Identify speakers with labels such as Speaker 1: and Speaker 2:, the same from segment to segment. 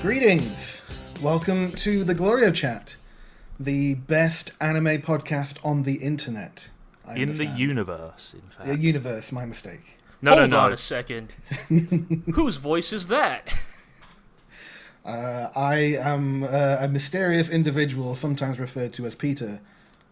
Speaker 1: Greetings! Welcome to the GLORIO Chat, the best anime podcast on the internet.
Speaker 2: In the universe, in fact.
Speaker 1: The universe, my mistake.
Speaker 3: Hold on a second. Whose voice is that?
Speaker 1: I am a mysterious individual, sometimes referred to as Peter.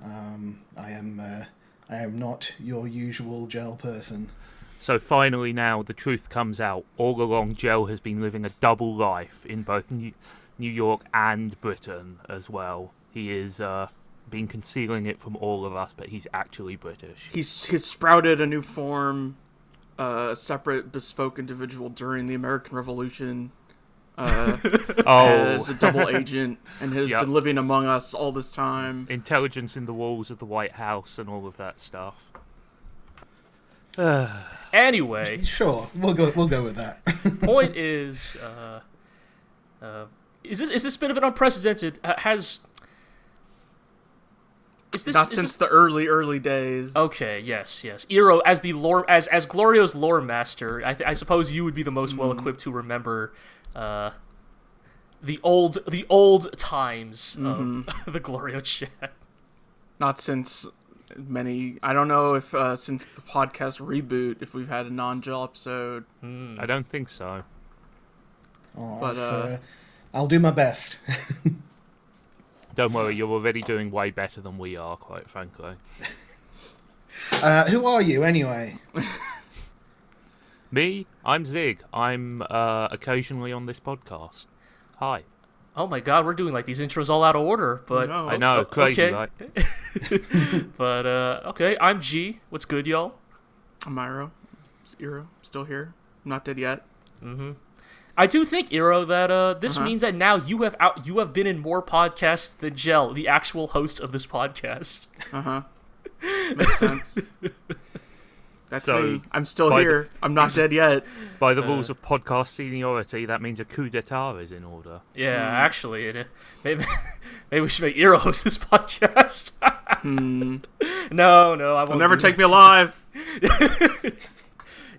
Speaker 1: I am not your usual gel person.
Speaker 2: So finally now the truth comes out. All along Gel has been living a double life in both New York and Britain as well. He is been concealing it from all of us, but he's actually British.
Speaker 4: He's sprouted a new form, a separate bespoke individual during the American Revolution. As a double agent, and has been living among us all this time.
Speaker 2: Intelligence in the walls of the White House and all of that stuff.
Speaker 3: Anyway,
Speaker 1: sure, we'll go with that.
Speaker 3: Point is this bit of an unprecedented?
Speaker 4: Since the early days.
Speaker 3: Okay, yes. Iro, as the lore, as Glorio's lore master, I suppose you would be the most well equipped to remember the old times of the GLORIO chat.
Speaker 4: Not since many. I don't know if since the podcast reboot, if we've had a non-gel episode.
Speaker 2: I don't think so.
Speaker 1: But I'll do my best.
Speaker 2: Don't worry, you're already doing way better than we are, quite frankly.
Speaker 1: Who are you, anyway?
Speaker 2: Me? I'm Zig. I'm occasionally on this podcast. Hi.
Speaker 3: Oh my god, we're doing like these intros all out of order, but...
Speaker 2: I know, crazy,
Speaker 3: okay.
Speaker 2: right?
Speaker 3: But, okay, I'm G. What's good, y'all?
Speaker 4: I'm Iro. It's Iro. Still here. I'm not dead yet.
Speaker 3: Mm-hmm. I do think, Iro, that this means that now you have been in more podcasts than Gel, the actual host of this podcast.
Speaker 4: Makes sense. That's me. I'm still here. I'm not dead yet.
Speaker 2: By the rules of podcast seniority, that means a coup d'etat is in order.
Speaker 3: Yeah, actually, maybe we should make Iro host this podcast. No, I won't.
Speaker 4: Never take me alive.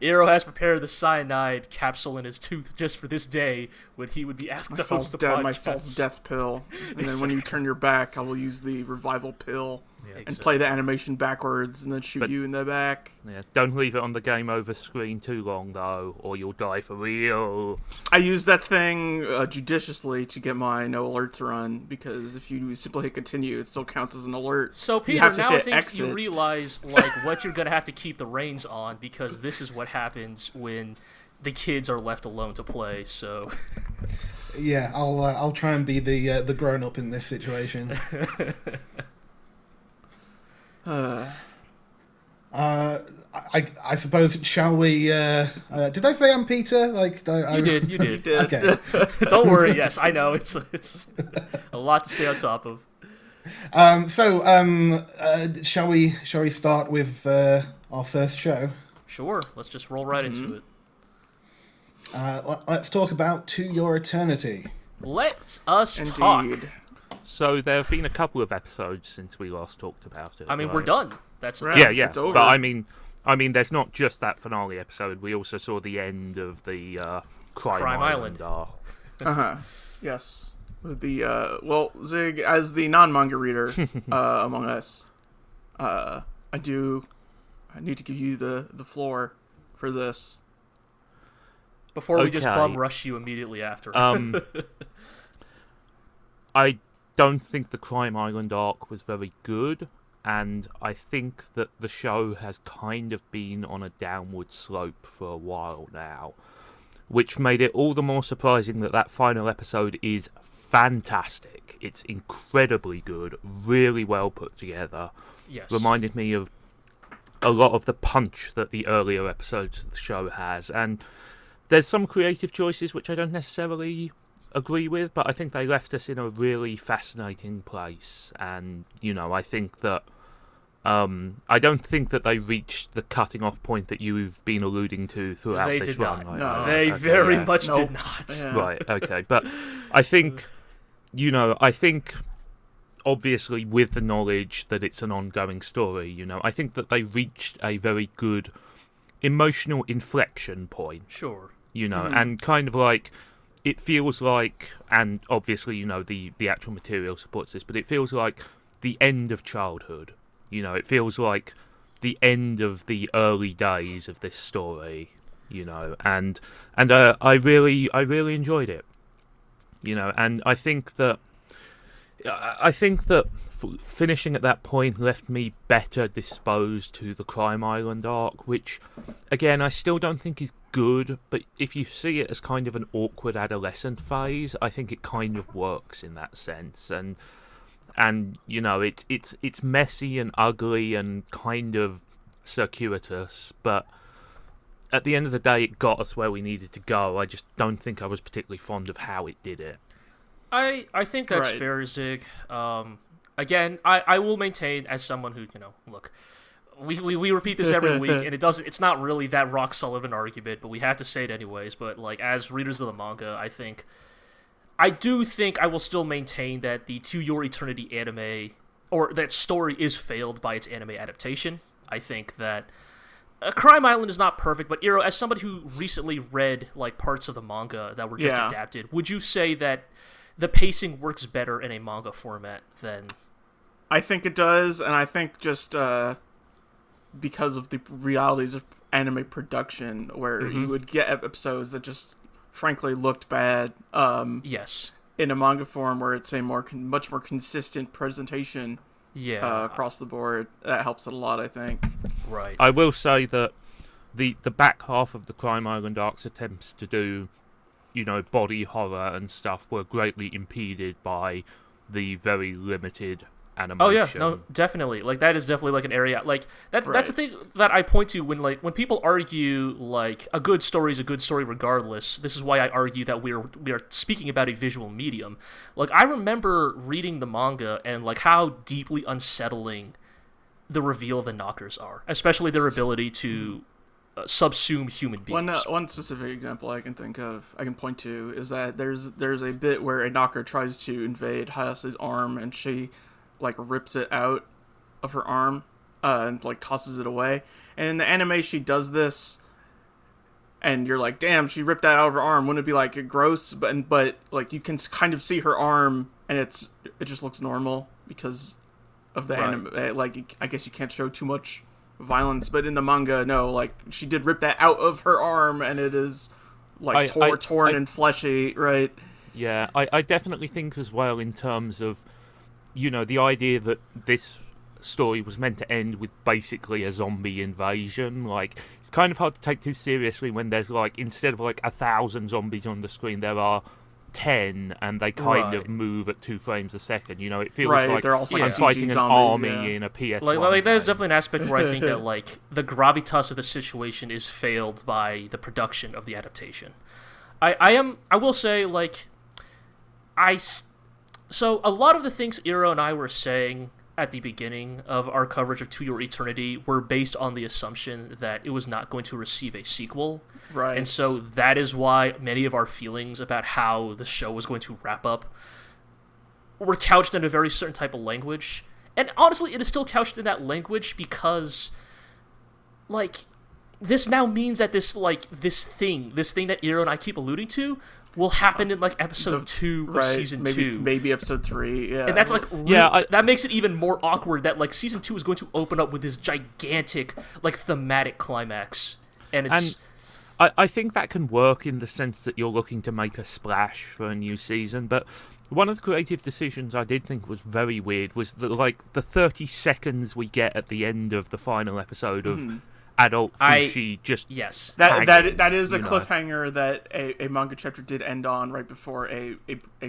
Speaker 3: Iro has prepared the cyanide capsule in his tooth just for this day when he would be asked to host the podcast.
Speaker 4: My false death pill. And then when you turn your back, I will use the revival pill and play the animation backwards and then shoot you in the back.
Speaker 2: Yeah, don't leave it on the game over screen too long, though, or you'll die for real.
Speaker 4: I use that thing judiciously to get my no alerts run, because if you simply hit continue, it still counts as an alert.
Speaker 3: So, Peter, now I think you realize what you're going to have to keep the reins on, because this is what happens when the kids are left alone to play, so...
Speaker 1: Yeah, I'll try and be the grown-up in this situation. I suppose, shall we... did I say I'm Peter?
Speaker 3: You did.
Speaker 1: Okay.
Speaker 3: Don't worry, yes, I know, it's a lot to stay on top of.
Speaker 1: Shall we start with our first show?
Speaker 3: Sure, let's just roll right into it.
Speaker 1: Let's talk about To Your Eternity.
Speaker 3: Let us talk.
Speaker 2: So there have been a couple of episodes since we last talked about it.
Speaker 3: I mean, we're done. That's
Speaker 2: right. Yeah. It's over. But I mean, there's not just that finale episode. We also saw the end of the Crime Island arc.
Speaker 4: Yes. The Zig, as the non-manga reader among us, I need to give you the floor for this.
Speaker 3: Before we just bum rush you immediately after.
Speaker 2: I don't think the Crime Island arc was very good, and I think that the show has kind of been on a downward slope for a while now, which made it all the more surprising that final episode is fantastic. It's incredibly good, really well put together.
Speaker 3: Yes.
Speaker 2: Reminded me of a lot of the punch that the earlier episodes of the show has, and there's some creative choices which I don't necessarily agree with, but I think they left us in a really fascinating place. And, I think that I don't think that they reached the cutting off point that you've been alluding to throughout this run.
Speaker 3: Not. No, they very much did not.
Speaker 2: Yeah. Right, okay. But I think, I think obviously with the knowledge that it's an ongoing story, I think that they reached a very good emotional inflection point.
Speaker 3: Sure.
Speaker 2: And kind of like it feels like, and obviously, you know, the actual material supports this, but it feels like the end of childhood. You know, it feels like the end of the early days of this story. You know, and I really enjoyed it. You know, and I think that finishing at that point left me better disposed to the Crime Island arc, which, again, I still don't think is good, but if you see it as kind of an awkward adolescent phase, I think it kind of works in that sense. And you know, it's messy and ugly and kind of circuitous, but at the end of the day, it got us where we needed to go. I just don't think I was particularly fond of how it did it.
Speaker 3: I think that's fair, Zig. Again, I will maintain, as someone who, you know, look, we repeat this every week, and it's not really that rock solid an argument, but we have to say it anyways. But like, as readers of the manga, I do think I will still maintain that the To Your Eternity anime, or that story, is failed by its anime adaptation. I think that Crime Island is not perfect, but Iro, as somebody who recently read like parts of the manga that were just adapted, would you say that the pacing works better in a manga format than?
Speaker 4: I think it does, and I think just because of the realities of anime production, where you would get episodes that just frankly looked bad.
Speaker 3: Yes. In
Speaker 4: a manga form where it's a much more consistent presentation.
Speaker 3: Yeah.
Speaker 4: Across the board, that helps it a lot, I think.
Speaker 3: Right.
Speaker 2: I will say that the back half of the Crime Island arc's attempts to do, you know, body horror and stuff were greatly impeded by the very limited animation.
Speaker 3: Oh yeah, no, definitely. Like, that is definitely like an area, like that's the thing that I point to when people argue like a good story is a good story regardless. This is why I argue that we are speaking about a visual medium. Like, I remember reading the manga and like how deeply unsettling the reveal of the knockers are, especially their ability to subsume human beings.
Speaker 4: One specific example I can point to is that there's a bit where a knocker tries to invade Hayase's arm, and she like rips it out of her arm and like tosses it away. And in the anime, she does this, and you're like, damn, she ripped that out of her arm. Wouldn't it be like gross? But like, you can kind of see her arm, and it just looks normal because of the anime. Like, I guess you can't show too much violence, but in the manga, no, like, she did rip that out of her arm, and it is like torn and fleshy, right?
Speaker 2: Yeah, I definitely think as well, in terms of, you know, the idea that this story was meant to end with basically a zombie invasion. Like, it's kind of hard to take too seriously when there's like, instead of like 1,000 zombies on the screen, there are 10, and they kind of move at 2 frames a second. You know, it feels like
Speaker 4: they're also
Speaker 2: I'm fighting an army in a PS1
Speaker 3: like there's definitely an aspect where I think that like the gravitas of the situation is failed by the production of the adaptation. I will say, like, so a lot of the things Iro and I were saying at the beginning of our coverage of To Your Eternity were based on the assumption that it was not going to receive a sequel.
Speaker 4: Right.
Speaker 3: And so that is why many of our feelings about how the show was going to wrap up were couched in a very certain type of language. And honestly, it is still couched in that language because, like, this now means that this thing that Iro and I keep alluding to will happen in like episode 2 of season 2,
Speaker 4: maybe episode 3. Yeah,
Speaker 3: and that's like that makes it even more awkward that like season 2 is going to open up with this gigantic like thematic climax, and
Speaker 2: I think that can work in the sense that you're looking to make a splash for a new season. But one of the creative decisions I did think was very weird was that like the 30 seconds we get at the end of the final episode of adult Fushi
Speaker 4: that is a cliffhanger that a manga chapter did end on right before a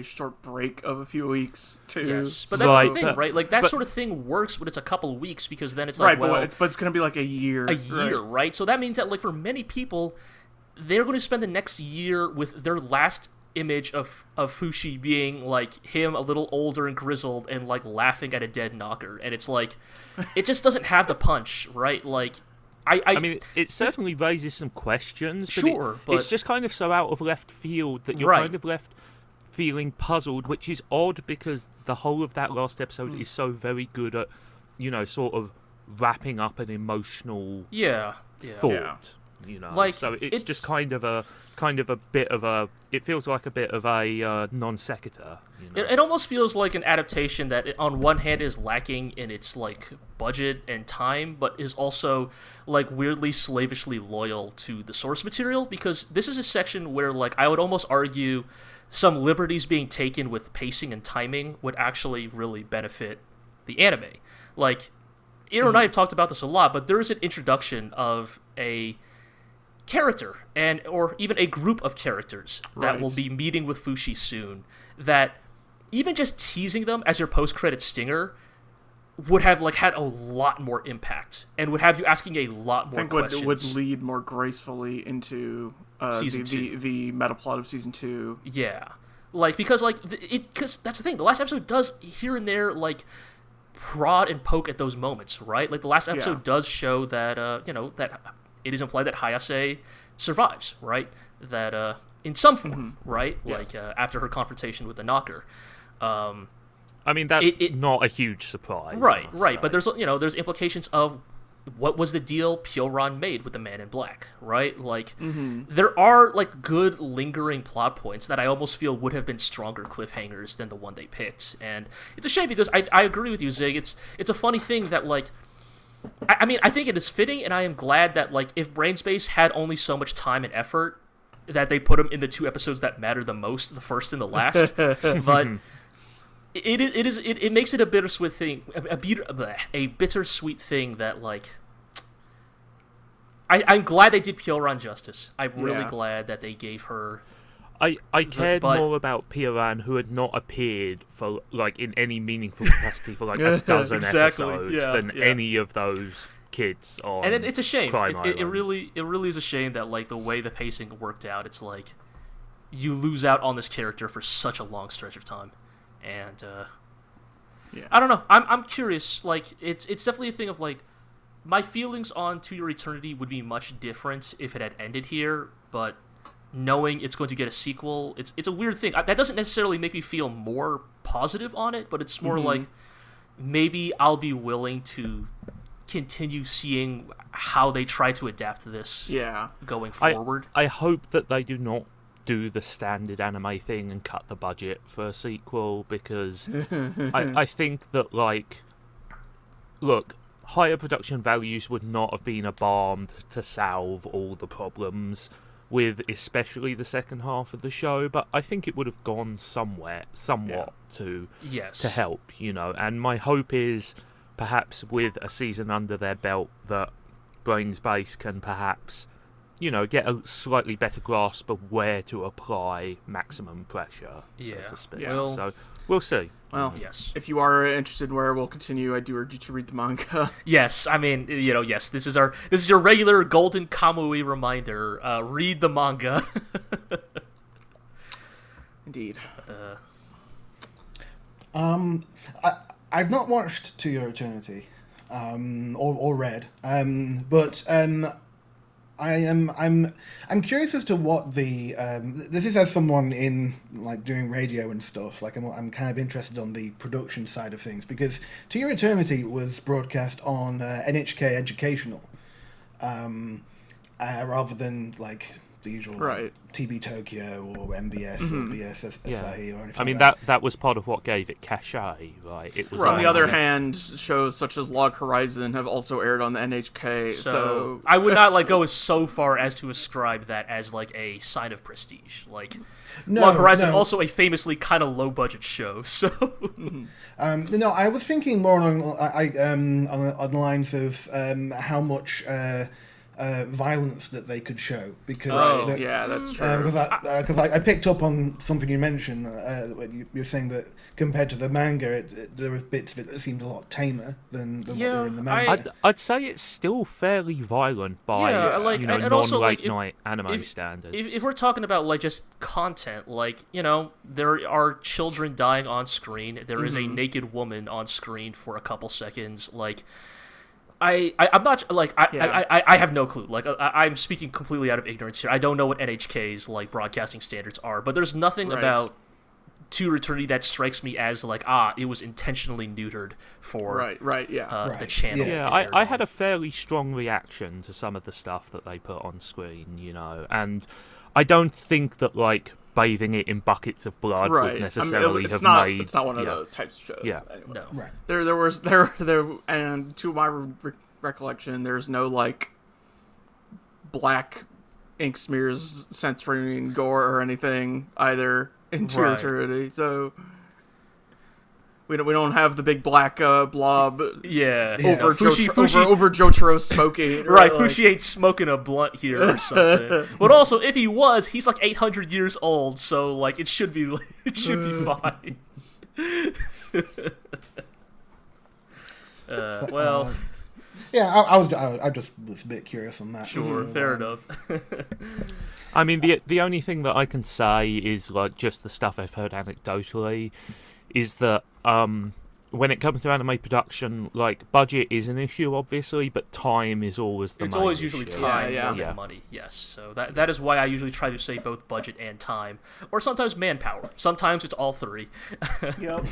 Speaker 4: short break of a few weeks too.
Speaker 3: Yes, but that's the thing, right? Like, that sort of thing works when it's a couple of weeks, because then it's like,
Speaker 4: but it's gonna be like a year,
Speaker 3: right? So that means that like for many people, they're going to spend the next year with their last image of Fushi being like him a little older and grizzled and like laughing at a dead knocker, and it's like it just doesn't have the punch, right? Like, I
Speaker 2: mean, it certainly raises some questions, but it's just kind of so out of left field that you're kind of left feeling puzzled, which is odd because the whole of that last episode is so very good at, you know, sort of wrapping up an emotional thought. You know, like, so it's just kind of a bit of a it feels like a bit of a non sequitur. You know?
Speaker 3: It almost feels like an adaptation that, on one hand, is lacking in its like budget and time, but is also like weirdly slavishly loyal to the source material. Because this is a section where, like, I would almost argue some liberties being taken with pacing and timing would actually really benefit the anime. Like, Aaron and I have talked about this a lot, but there is an introduction of a character or even a group of characters that will be meeting with Fushi soon, that even just teasing them as your post-credit stinger would have like had a lot more impact and would have you asking a lot more questions.
Speaker 4: Would lead more gracefully into the meta plot of season 2.
Speaker 3: Yeah, like because that's the thing. The last episode does here and there like prod and poke at those moments, right? Like the last episode does show that that it is implied that Hayase survives, right? That in some form, right? Yes. Like after her confrontation with the Knocker.
Speaker 2: I mean, that's not a huge surprise.
Speaker 3: Right. But there's implications of what was the deal Pyoran made with the Man in Black, right? Like, there are, like, good lingering plot points that I almost feel would have been stronger cliffhangers than the one they picked. And it's a shame because I agree with you, Zig. It's a funny thing that, like, I mean, I think it is fitting, and I am glad that, like, if Brainspace had only so much time and effort, that they put them in the 2 episodes that matter the most, the first and the last. But it makes it a bittersweet thing, a bittersweet thing that, like, I'm glad they did Pyoran justice. I'm really glad that they gave her.
Speaker 2: I cared more about Pyoran, who had not appeared for like in any meaningful capacity for like a dozen episodes than any of those kids on.
Speaker 3: And it's a shame. It really is a shame that like the way the pacing worked out. It's like you lose out on this character for such a long stretch of time. And I don't know. I'm curious. Like it's definitely a thing of like my feelings on To Your Eternity would be much different if it had ended here. But knowing it's going to get a sequel, it's a weird thing. That doesn't necessarily make me feel more positive on it, but it's more like maybe I'll be willing to continue seeing how they try to adapt this. Going forward.
Speaker 2: I hope that they do not do the standard anime thing and cut the budget for a sequel, because I think that, like, look, higher production values would not have been a balm to salve all the problems with especially the second half of the show, but I think it would have gone somewhat to help, you know. And my hope is perhaps with a season under their belt that Brainspace can perhaps, you know, get a slightly better grasp of where to apply maximum pressure, so to speak. So we'll see.
Speaker 4: Well, if you are interested in where we'll continue, I do urge you to read the manga.
Speaker 3: Yes, I mean, you know, yes, this is your regular Golden Kamui reminder. Read the manga.
Speaker 4: Indeed.
Speaker 1: I've not watched To Your Eternity, or read, but I'm curious as to what the this is as someone in like doing radio and stuff. Like I'm kind of interested on the production side of things, because To Your Eternity was broadcast on NHK Educational, rather than like the usual like, TV Tokyo or MBS or BS Asahi or anything.
Speaker 2: I mean
Speaker 1: like
Speaker 2: that was part of what gave it cachet, right? It was
Speaker 4: on the other hand, shows such as Log Horizon have also aired on the NHK. So
Speaker 3: I would not like go so far as to ascribe that as like a sign of prestige. Like Log Horizon also a famously kind of low budget show. So
Speaker 1: no, I was thinking more on the lines of how much violence that they could show, because
Speaker 4: that's true.
Speaker 1: Because I picked up on something you mentioned. You're saying that compared to the manga, there were bits of it that seemed a lot tamer than what were in the manga.
Speaker 2: I'd say it's still fairly violent by non-late night anime standards.
Speaker 3: If we're talking about like just content, like, you know, there are children dying on screen. There is a naked woman on screen for a couple seconds. Like, I'm not like I have no clue. Like I'm speaking completely out of ignorance here. I don't know what NHK's like broadcasting standards are, but there's nothing about To Your Eternity that strikes me as like it was intentionally neutered for the channel.
Speaker 2: Yeah, I had a fairly strong reaction to some of the stuff that they put on screen, you know, and I don't think that like bathing it in buckets of blood
Speaker 4: right.
Speaker 2: would necessarily
Speaker 4: it's
Speaker 2: have
Speaker 4: not,
Speaker 2: made.
Speaker 4: It's not one of those types of shows.
Speaker 2: Yeah.
Speaker 4: Anyway.
Speaker 3: No.
Speaker 1: Right.
Speaker 4: There, and to my recollection, there's no like black ink smears, censoring gore or anything either in Eternity. So we don't have the big black blob.
Speaker 3: Yeah.
Speaker 4: Over
Speaker 3: Fushi,
Speaker 4: over Jotaro smoking.
Speaker 3: Right,
Speaker 4: like,
Speaker 3: Fushi ain't smoking a blunt here or something. But also, if he was, he's like 800 years old, so like it should be fine. Well.
Speaker 1: Yeah, I just was a bit curious on that.
Speaker 3: Sure, fair enough.
Speaker 2: I mean, the only thing that I can say is like just the stuff I've heard anecdotally is that when it comes to anime production, like budget is an issue, obviously, but time is always the main
Speaker 3: always
Speaker 2: issue.
Speaker 3: usually time
Speaker 4: Yeah.
Speaker 3: more than money. Yes, so that is why I usually try to say both budget and time, or sometimes manpower. Sometimes it's all three.
Speaker 4: Yep.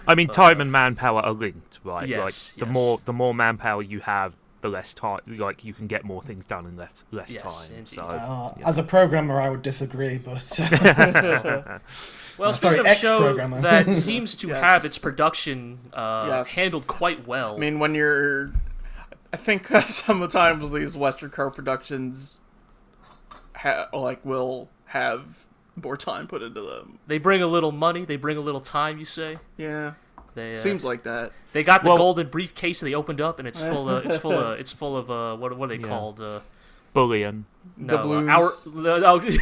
Speaker 2: I mean, time and manpower are linked, right?
Speaker 3: Yes,
Speaker 2: like the more manpower you have, the less time. Like you can get more things done in less
Speaker 3: Yes,
Speaker 2: time.
Speaker 3: indeed.
Speaker 2: So
Speaker 1: As a programmer, I would disagree, but
Speaker 3: Well,
Speaker 1: Sorry,
Speaker 3: speaking of a show
Speaker 1: ex-programmer.
Speaker 3: that seems to
Speaker 4: Yes.
Speaker 3: have its production
Speaker 4: Yes.
Speaker 3: handled quite well.
Speaker 4: I mean, when you're, I think sometimes these Western co-productions will have more time put into them.
Speaker 3: They bring a little money, they bring a little time, you say?
Speaker 4: Yeah,
Speaker 3: They,
Speaker 4: seems like that.
Speaker 3: They got the golden briefcase they opened up, and it's full of what are they called?
Speaker 2: bullion.
Speaker 4: Doubloons.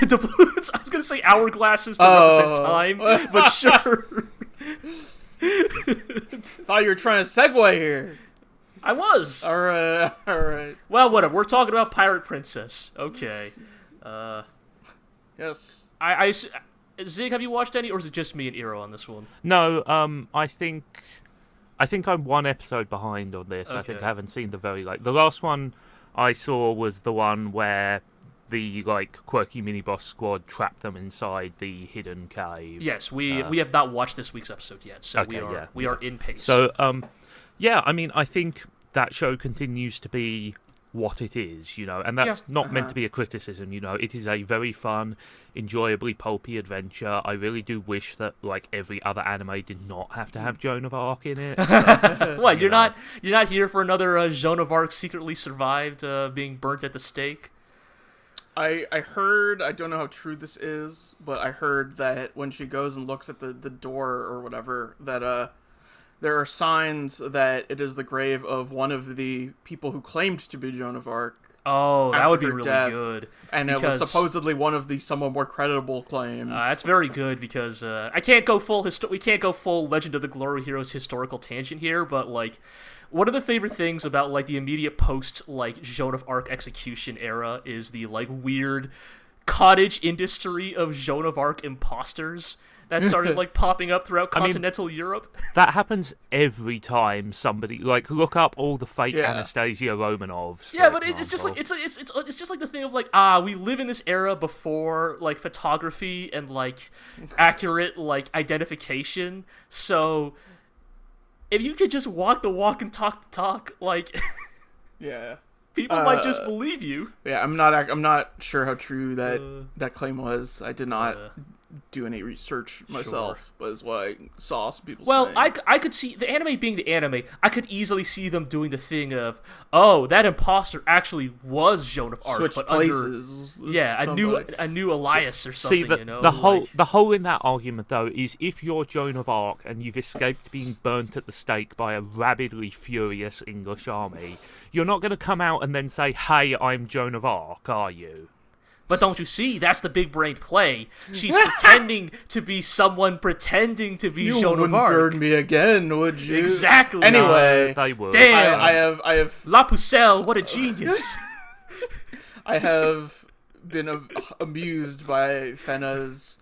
Speaker 3: Doubloons. I was gonna say hourglasses to represent time, but sure.
Speaker 4: Thought you were trying to segue here.
Speaker 3: I was.
Speaker 4: All right.
Speaker 3: Well, whatever. We're talking about Pirate Princess. Okay.
Speaker 4: Yes.
Speaker 3: Zig, have you watched any, or is it just me and Eero on this one?
Speaker 2: No, I think I'm one episode behind on this.
Speaker 3: Okay.
Speaker 2: I think I haven't seen the the last one I saw was the one where the quirky mini boss squad trapped them inside the hidden cave.
Speaker 3: Yes, we have not watched this week's episode yet, so
Speaker 2: Okay,
Speaker 3: we are in pace.
Speaker 2: So I mean, I think that show continues to be what it is, and that's not meant to be a criticism, it is a very fun, enjoyably pulpy adventure. I really do wish that every other anime did not have to have Joan of Arc in it.
Speaker 3: What, you're not here for another Joan of Arc secretly survived being burnt at the stake?
Speaker 4: I heard, I don't know how true this is, but I heard that when she goes and looks at the door or whatever, that there are signs that it is the grave of one of the people who claimed to be Joan of Arc.
Speaker 3: Oh, that would be
Speaker 4: her
Speaker 3: really
Speaker 4: death.
Speaker 3: good.
Speaker 4: And it was supposedly one of the somewhat more credible claims.
Speaker 3: That's very good because I can't go full we can't go full Legend of the Glory Heroes historical tangent here, but one of the favorite things about the immediate post Joan of Arc execution era is the weird cottage industry of Joan of Arc imposters that started popping up throughout continental Europe.
Speaker 2: That happens every time somebody look up all the fake Anastasia Romanovs.
Speaker 3: Yeah, but it's just it's just the thing of we live in this era before photography and accurate identification. So if you could just walk the walk and talk the talk,
Speaker 4: yeah,
Speaker 3: people might just believe you.
Speaker 4: Yeah, I'm not sure how true that claim was. I did not do any research myself, but is what I saw some people saying.
Speaker 3: I could see the anime being the anime. I could easily see them doing the thing of, oh, that imposter actually was Joan of Arc,
Speaker 4: switch
Speaker 3: but
Speaker 4: places.
Speaker 3: a new Elias or something.
Speaker 2: See, the hole in that argument though is if you're Joan of Arc and you've escaped being burnt at the stake by a rabidly furious English army, you're not going to come out and then say, "Hey, I'm Joan of Arc," are you?
Speaker 3: But don't you see? That's the big-brained play. She's pretending to be someone pretending to be Joan of Arc.
Speaker 4: You wouldn't burn me again, would you?
Speaker 3: Exactly.
Speaker 4: Anyway,
Speaker 2: they would.
Speaker 3: Damn.
Speaker 4: I have
Speaker 3: La Pucelle, what a genius.
Speaker 4: I have been amused by Fena's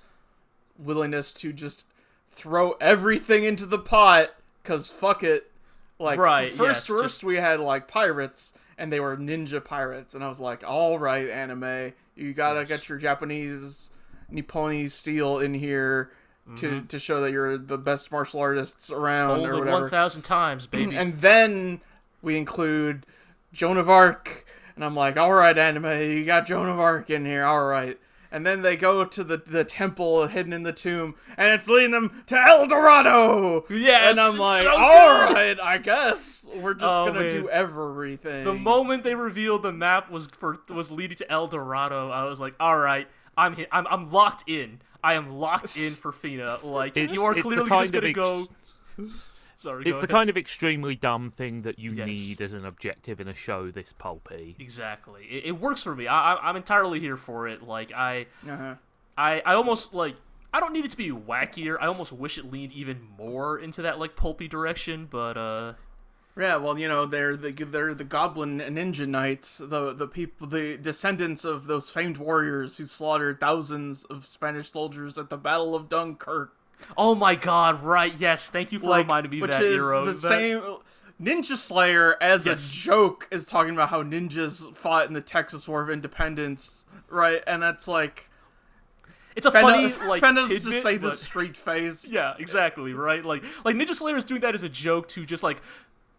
Speaker 4: willingness to just throw everything into the pot, because fuck it. First we had pirates, and they were ninja pirates, and I was like, all right, anime, you gotta get your Japanese Nipponi steel in here to show that you're the best martial artists around.
Speaker 3: Folded
Speaker 4: or whatever.
Speaker 3: 1,000 times, baby.
Speaker 4: And then we include Joan of Arc, and I'm like, all right, anime, you got Joan of Arc in here, all right. and then they go to the temple hidden in the tomb, and it's leading them to El Dorado.
Speaker 3: Yes,
Speaker 4: and I'm like,
Speaker 3: so
Speaker 4: all right, I guess we're just gonna do everything.
Speaker 3: The moment they revealed the map was leading to El Dorado, I was like, all right, I'm locked in. I am locked in for Fena. Like, you are clearly just gonna go. Sorry,
Speaker 2: it's the kind of extremely dumb thing that you need as an objective in a show this pulpy.
Speaker 3: Exactly. It works for me. I'm entirely here for it. Like, I almost, like, I don't need it to be wackier. I almost wish it leaned even more into that, like, pulpy direction, but,
Speaker 4: Yeah, well, you know, they're the goblin ninja knights, the people, the descendants of those famed warriors who slaughtered thousands of Spanish soldiers at the Battle of Dunkirk.
Speaker 3: Oh my god, right, yes, thank you for reminding me of that, Hero.
Speaker 4: Which is the same... Ninja Slayer, as a joke, is talking about how ninjas fought in the Texas War of Independence, right? And that's like...
Speaker 3: It's a funny, like,
Speaker 4: Fena's
Speaker 3: tidbit,
Speaker 4: to say this straight face.
Speaker 3: Yeah, exactly, right? Like Ninja Slayer is doing that as a joke to just, like,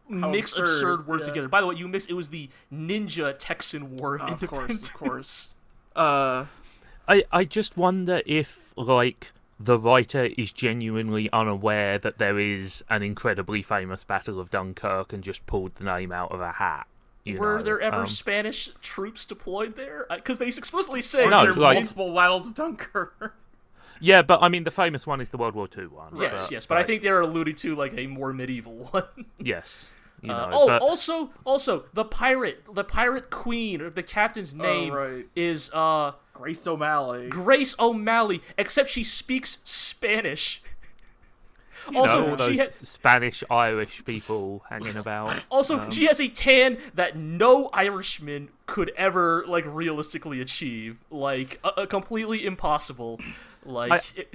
Speaker 3: mix absurd words together. By the way, it was the Ninja Texan War of Independence.
Speaker 4: Of course.
Speaker 2: I just wonder if, like, the writer is genuinely unaware that there is an incredibly famous Battle of Dunkirk and just pulled the name out of a hat.
Speaker 3: Were there ever Spanish troops deployed there? Because they explicitly say
Speaker 4: there are multiple battles of Dunkirk.
Speaker 2: Yeah, but I mean, the famous one is the World War II one.
Speaker 3: Yes, but I think they're alluding to, like, a more medieval one.
Speaker 2: Yes. You know,
Speaker 3: also the pirate queen, or the captain's name is
Speaker 4: Grace O'Malley.
Speaker 3: Grace O'Malley, except she speaks Spanish.
Speaker 2: Also, all those Spanish-Irish people hanging about.
Speaker 3: Also, she has a tan that no Irishman could ever, like, realistically achieve. Like, completely impossible. Like,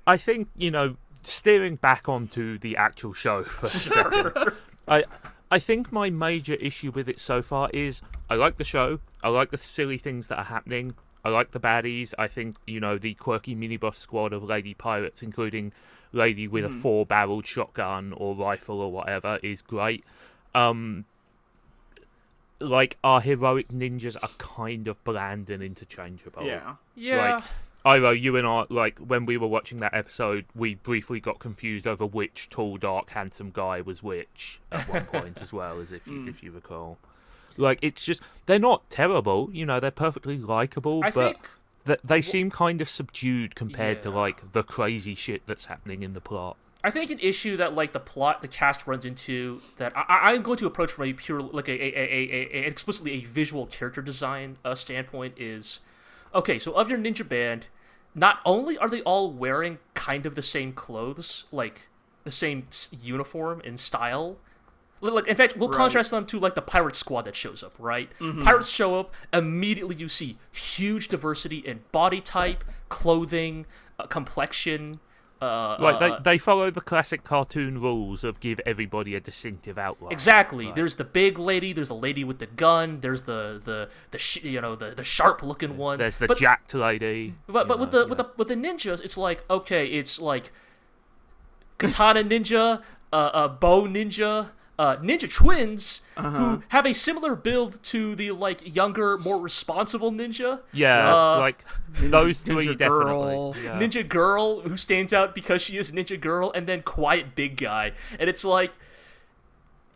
Speaker 2: I think, you know, steering back onto the actual show for a second, I think my major issue with it so far is I like the show, I like the silly things that are happening, I like the baddies, I think, you know, the quirky mini-boss squad of lady pirates, including lady with a 4-barreled shotgun or rifle or whatever, is great. Like, our heroic ninjas are kind of bland and interchangeable.
Speaker 3: Yeah.
Speaker 2: Like, Iro, you and I, like, when we were watching that episode, we briefly got confused over which tall, dark, handsome guy was which at one point as well, as if you recall. Like, it's just, they're not terrible, you know, they're perfectly likable, but they seem kind of subdued compared to, like, the crazy shit that's happening in the plot.
Speaker 3: I think an issue that, like, the cast runs into that I'm going to approach from a pure, like, explicitly a visual character design standpoint is, okay, so of your ninja band, not only are they all wearing kind of the same clothes, like the same uniform and style, like, in fact, we'll contrast them to, like, the pirate squad that shows up, right? Pirates show up, immediately you see huge diversity in body type, clothing, complexion.
Speaker 2: They follow the classic cartoon rules of give everybody a distinctive outline.
Speaker 3: Exactly. Right. There's the big lady. There's the lady with the gun. There's the sharp looking one.
Speaker 2: There's the jacked lady.
Speaker 3: But with the ninjas, it's like, okay, it's like katana ninja, bow ninja. Ninja twins who have a similar build to the, like, younger, more responsible ninja.
Speaker 2: Yeah, like those three
Speaker 4: girl.
Speaker 2: Definitely. Yeah.
Speaker 3: Ninja girl who stands out because she is ninja girl, and then quiet big guy. And it's like,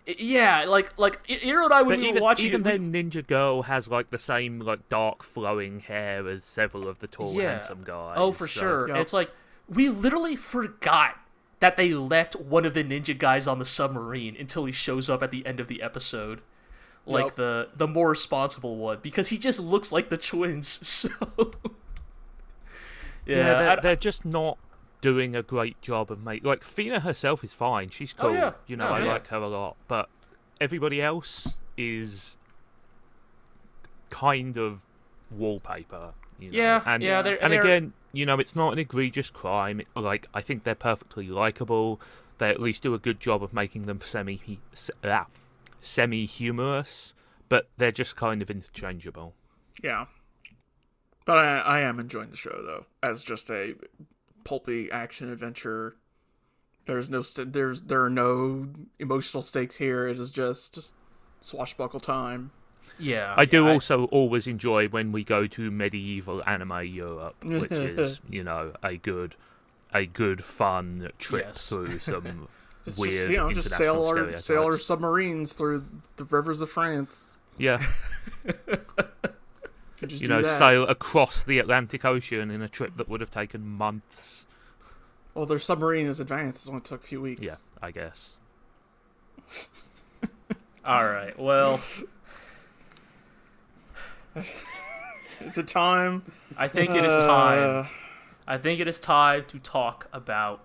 Speaker 3: yeah, like Iro and I when we were watching
Speaker 2: even then, Ninja Girl has, like, the same, like, dark flowing hair as several of the tall handsome guys.
Speaker 3: Oh, for sure. Yep. And it's like, we literally forgot that they left one of the ninja guys on the submarine until he shows up at the end of the episode. Like, the more responsible one. Because he just looks like the twins, so...
Speaker 2: they're just not doing a great job of making... Like, Fena herself is fine. She's cool. You know, I like her a lot. But everybody else is kind of wallpaper. You know? And again, you know, it's not an egregious crime. Like, I think they're perfectly likable. They at least do a good job of making them semi-humorous, but they're just kind of interchangeable.
Speaker 4: Yeah. But I am enjoying the show, though, as just a pulpy action adventure. There are no emotional stakes here. It is just swashbuckle time.
Speaker 2: I do also always enjoy when we go to medieval anime Europe, which is, a good fun trip through some weird
Speaker 4: just
Speaker 2: international
Speaker 4: sail our submarines through the rivers of France.
Speaker 2: Yeah. Sail across the Atlantic Ocean in a trip that would have taken months.
Speaker 4: Well, their submarine is advanced. It only took a few weeks.
Speaker 2: Yeah, I guess.
Speaker 3: All right, well...
Speaker 4: Is it time?
Speaker 3: I think it is time. I think it is time to talk about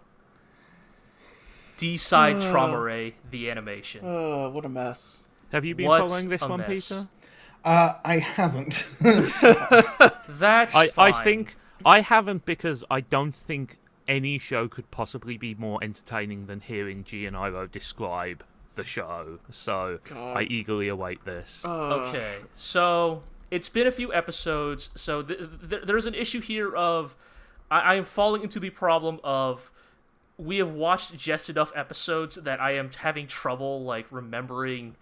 Speaker 3: D-Side Traumerei, the animation.
Speaker 4: What a mess.
Speaker 2: Have you been following this one, Peter?
Speaker 1: I haven't.
Speaker 3: That's fine.
Speaker 2: I think I haven't because I don't think any show could possibly be more entertaining than hearing G and Iro describe the show. So I eagerly await this.
Speaker 3: Okay, so it's been a few episodes. So there's an issue here of I am falling into the problem of we have watched just enough episodes that I am having trouble remembering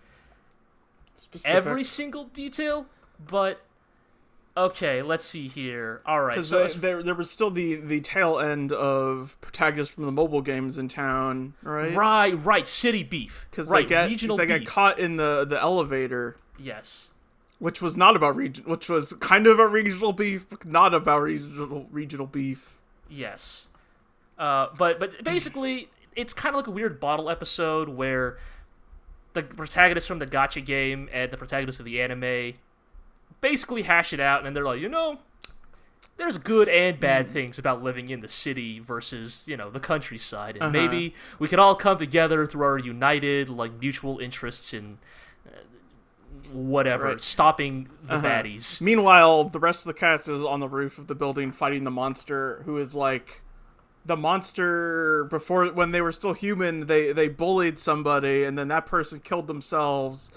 Speaker 3: every single detail, but okay, let's see here. All right,
Speaker 4: because there was still the tail end of protagonists from the mobile games in town, right?
Speaker 3: Right, city beef.
Speaker 4: Because
Speaker 3: regional
Speaker 4: they
Speaker 3: beef.
Speaker 4: got caught in the elevator.
Speaker 3: Yes,
Speaker 4: which was not about which was kind of about regional beef, but not about regional beef.
Speaker 3: Yes, but basically, it's kind of like a weird bottle episode where the protagonist from the gacha game and the protagonist of the anime basically hash it out, and they're like, there's good and bad things about living in the city versus, the countryside, and maybe we can all come together through our united, mutual interests in stopping the baddies.
Speaker 4: Meanwhile, the rest of the cast is on the roof of the building fighting the monster, who is the monster. Before, when they were still human, they bullied somebody, and then that person killed themselves,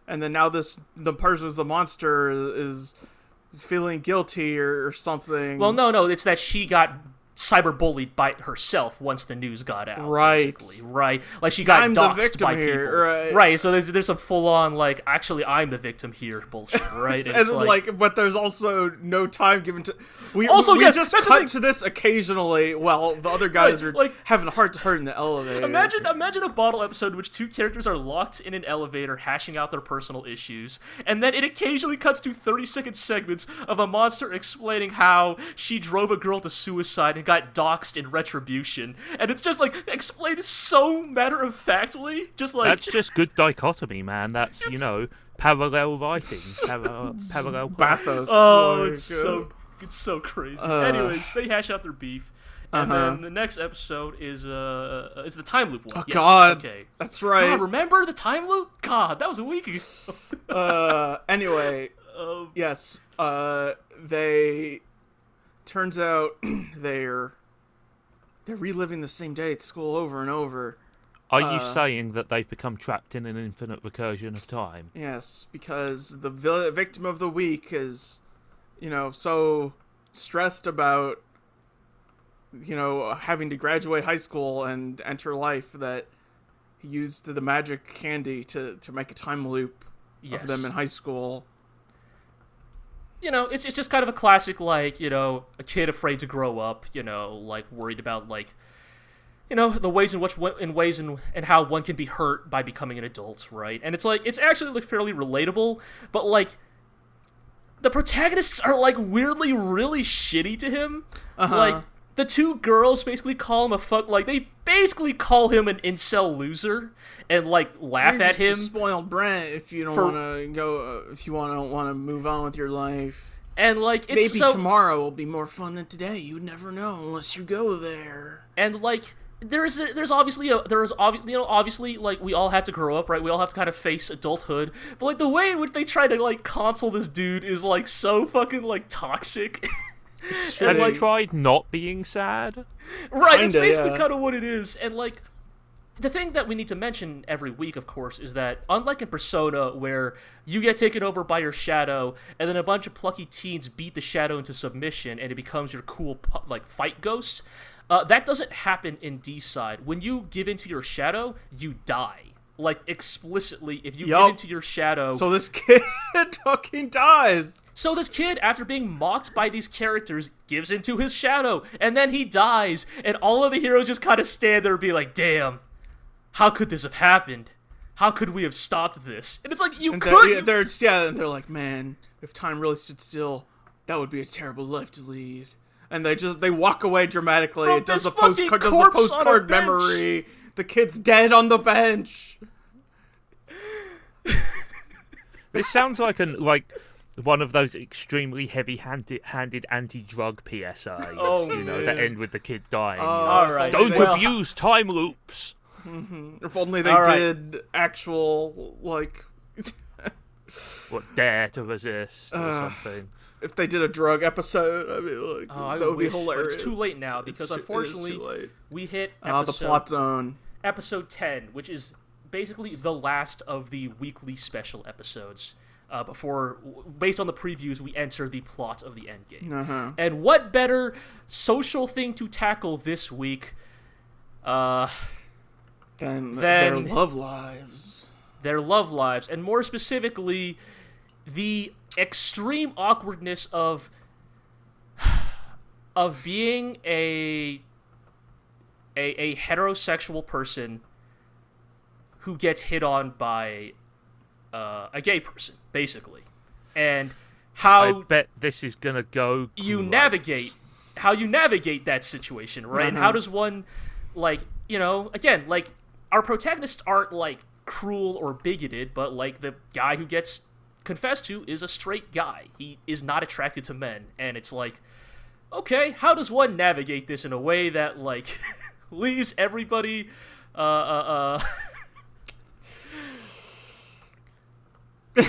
Speaker 4: and then now the person who's the monster is feeling guilty or something.
Speaker 3: Well, no, it's that she got cyberbullied by herself once the news got out.
Speaker 4: Right.
Speaker 3: Basically, right? She got doxxed
Speaker 4: the victim
Speaker 3: by
Speaker 4: here,
Speaker 3: people. Right, so there's some full-on, actually, I'm the victim here bullshit, right?
Speaker 4: But there's also no time given to... We just cut to this occasionally while the other guys are having a heart-to-heart in the elevator.
Speaker 3: Imagine a bottle episode in which two characters are locked in an elevator hashing out their personal issues, and then it occasionally cuts to 30-second segments of a monster explaining how she drove a girl to suicide and got doxxed in retribution, and it's just explained so matter-of-factly,
Speaker 2: that's just good dichotomy, man. That's parallel writing, parallel
Speaker 4: bathos.
Speaker 3: Oh, it's so crazy. Anyways, they hash out their beef, and then the next episode is the time loop one.
Speaker 4: Oh God, okay, that's right.
Speaker 3: God, remember the time loop? God, that was a week ago.
Speaker 4: Anyway, yes. They turns out they're reliving the same day at school over and over.
Speaker 2: Are you saying that they've become trapped in an infinite recursion of time?
Speaker 4: Yes, because the victim of the week is, so stressed about, having to graduate high school and enter life that he used the magic candy to make a time loop of them in high school.
Speaker 3: It's just kind of a classic, a kid afraid to grow up, worried about, the ways in how one can be hurt by becoming an adult, right? And it's it's actually fairly relatable, but the protagonists are weirdly really shitty to him. The two girls basically call him they basically call him an incel loser and laugh
Speaker 4: You're
Speaker 3: at him.
Speaker 4: Just a spoiled brat if you don't want to go, if you want to move on with your life.
Speaker 3: And it's
Speaker 4: maybe tomorrow will be more fun than today. You never know unless you go there.
Speaker 3: And there's obviously we all have to grow up, right? We all have to kind of face adulthood, but the way in which they try to console this dude is so fucking toxic.
Speaker 2: Have you tried not being sad?
Speaker 3: Right, it's basically kind of what it is. And the thing that we need to mention every week, of course, is that unlike in Persona, where you get taken over by your shadow, and then a bunch of plucky teens beat the shadow into submission, and it becomes your cool fight ghost, that doesn't happen in D-Side. When you give into your shadow, you die. like explicitly, if you get into your shadow.
Speaker 4: So this kid fucking dies.
Speaker 3: So this kid, after being mocked by these characters, gives into his shadow, and then he dies, and all of the heroes just kind of stand there and be like, damn, how could this have happened? How could we have stopped this? And it's like,
Speaker 4: they're like, man, if time really stood still, that would be a terrible life to lead. And they walk away dramatically.
Speaker 3: Bro,
Speaker 4: it does the postcard memory. The kid's dead on the bench.
Speaker 2: It sounds like one of those extremely heavy-handed anti-drug PSAs, that end with the kid dying.
Speaker 3: All right.
Speaker 2: Don't abuse time loops.
Speaker 4: Mm-hmm. If only they did actual, like...
Speaker 2: Dare to resist or something.
Speaker 4: If they did a drug episode, I mean, that would be hilarious.
Speaker 3: It's too late now, because unfortunately, we hit
Speaker 4: the plot zone.
Speaker 3: Episode 10, which is basically the last of the weekly special episodes. Before, based on the previews, we enter the plot of the endgame.
Speaker 4: Uh-huh.
Speaker 3: And what better social thing to tackle this week
Speaker 4: than their love lives.
Speaker 3: Their love lives, and more specifically, the extreme awkwardness of being a heterosexual person who gets hit on by a gay person, basically, and how
Speaker 2: I bet this is gonna go.
Speaker 3: How you navigate that situation, right?
Speaker 4: Uh-huh.
Speaker 3: How does one, again, our protagonists aren't cruel or bigoted, but the guy who gets confessed to is a straight guy. He is not attracted to men, and it's okay, how does one navigate this in a way that leaves everybody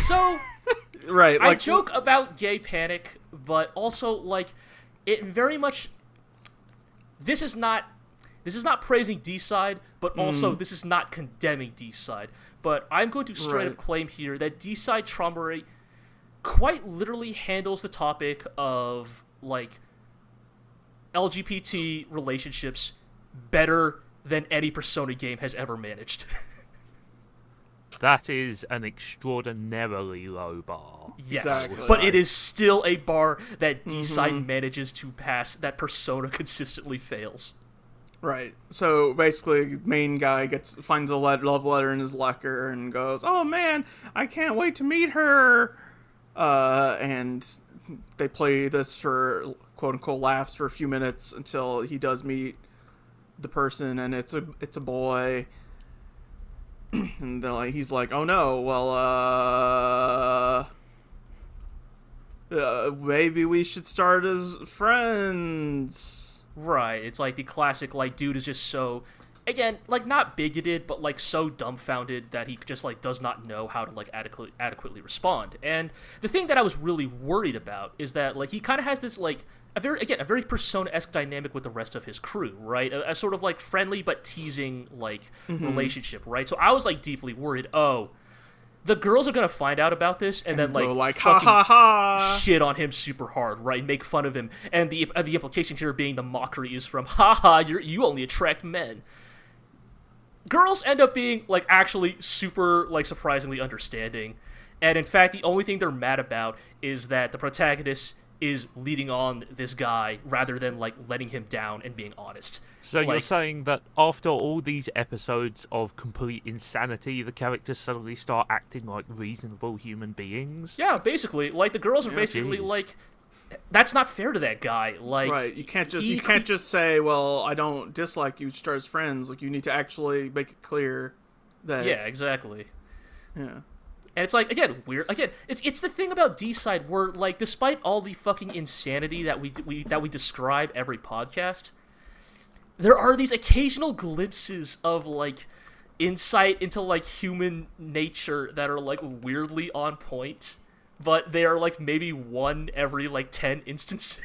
Speaker 3: So,
Speaker 4: right,
Speaker 3: I joke about gay panic, but also, it very much... This is not praising D-Side, but also this is not condemning D-Side. But I'm going to straight up claim here that D-Side Traumerei quite literally handles the topic of, LGBT relationships better than any Persona game has ever managed.
Speaker 2: That is an extraordinarily low bar.
Speaker 3: Yes,
Speaker 4: exactly.
Speaker 3: But it is still a bar that D-Side manages to pass that Persona consistently fails.
Speaker 4: Right. So basically, main guy finds a love letter in his locker and goes, "Oh man, I can't wait to meet her." And they play this for quote unquote laughs for a few minutes until he does meet the person, and it's a boy. And then he's like, "Oh no, well, maybe we should start as friends."
Speaker 3: Right, it's the classic, dude is just so, again, not bigoted, but, so dumbfounded that he just, does not know how to, adequately respond. And the thing that I was really worried about is that, he kind of has this, a very Persona-esque dynamic with the rest of his crew, right? A sort of, friendly but teasing, relationship, right? So I was, deeply worried, the girls are gonna find out about this and then
Speaker 4: ha ha ha,
Speaker 3: shit on him super hard, right? Make fun of him, and the implication here being the mockery is from haha, you only attract men. Girls end up being actually super surprisingly understanding, and in fact the only thing they're mad about is that the protagonist is leading on this guy rather than letting him down and being honest.
Speaker 2: So you're saying that after all these episodes of complete insanity, the characters suddenly start acting like reasonable human beings?
Speaker 3: Yeah, basically. The girls are basically that's not fair to that guy.
Speaker 4: Right, you can't just say, well, I don't dislike you, start as friends. You need to actually make it clear that...
Speaker 3: Yeah, exactly.
Speaker 4: Yeah.
Speaker 3: And it's again, weird. Again, it's the thing about D-Side where despite all the fucking insanity that we describe every podcast, there are these occasional glimpses of insight into human nature that are weirdly on point, but they are maybe one every 10 instances.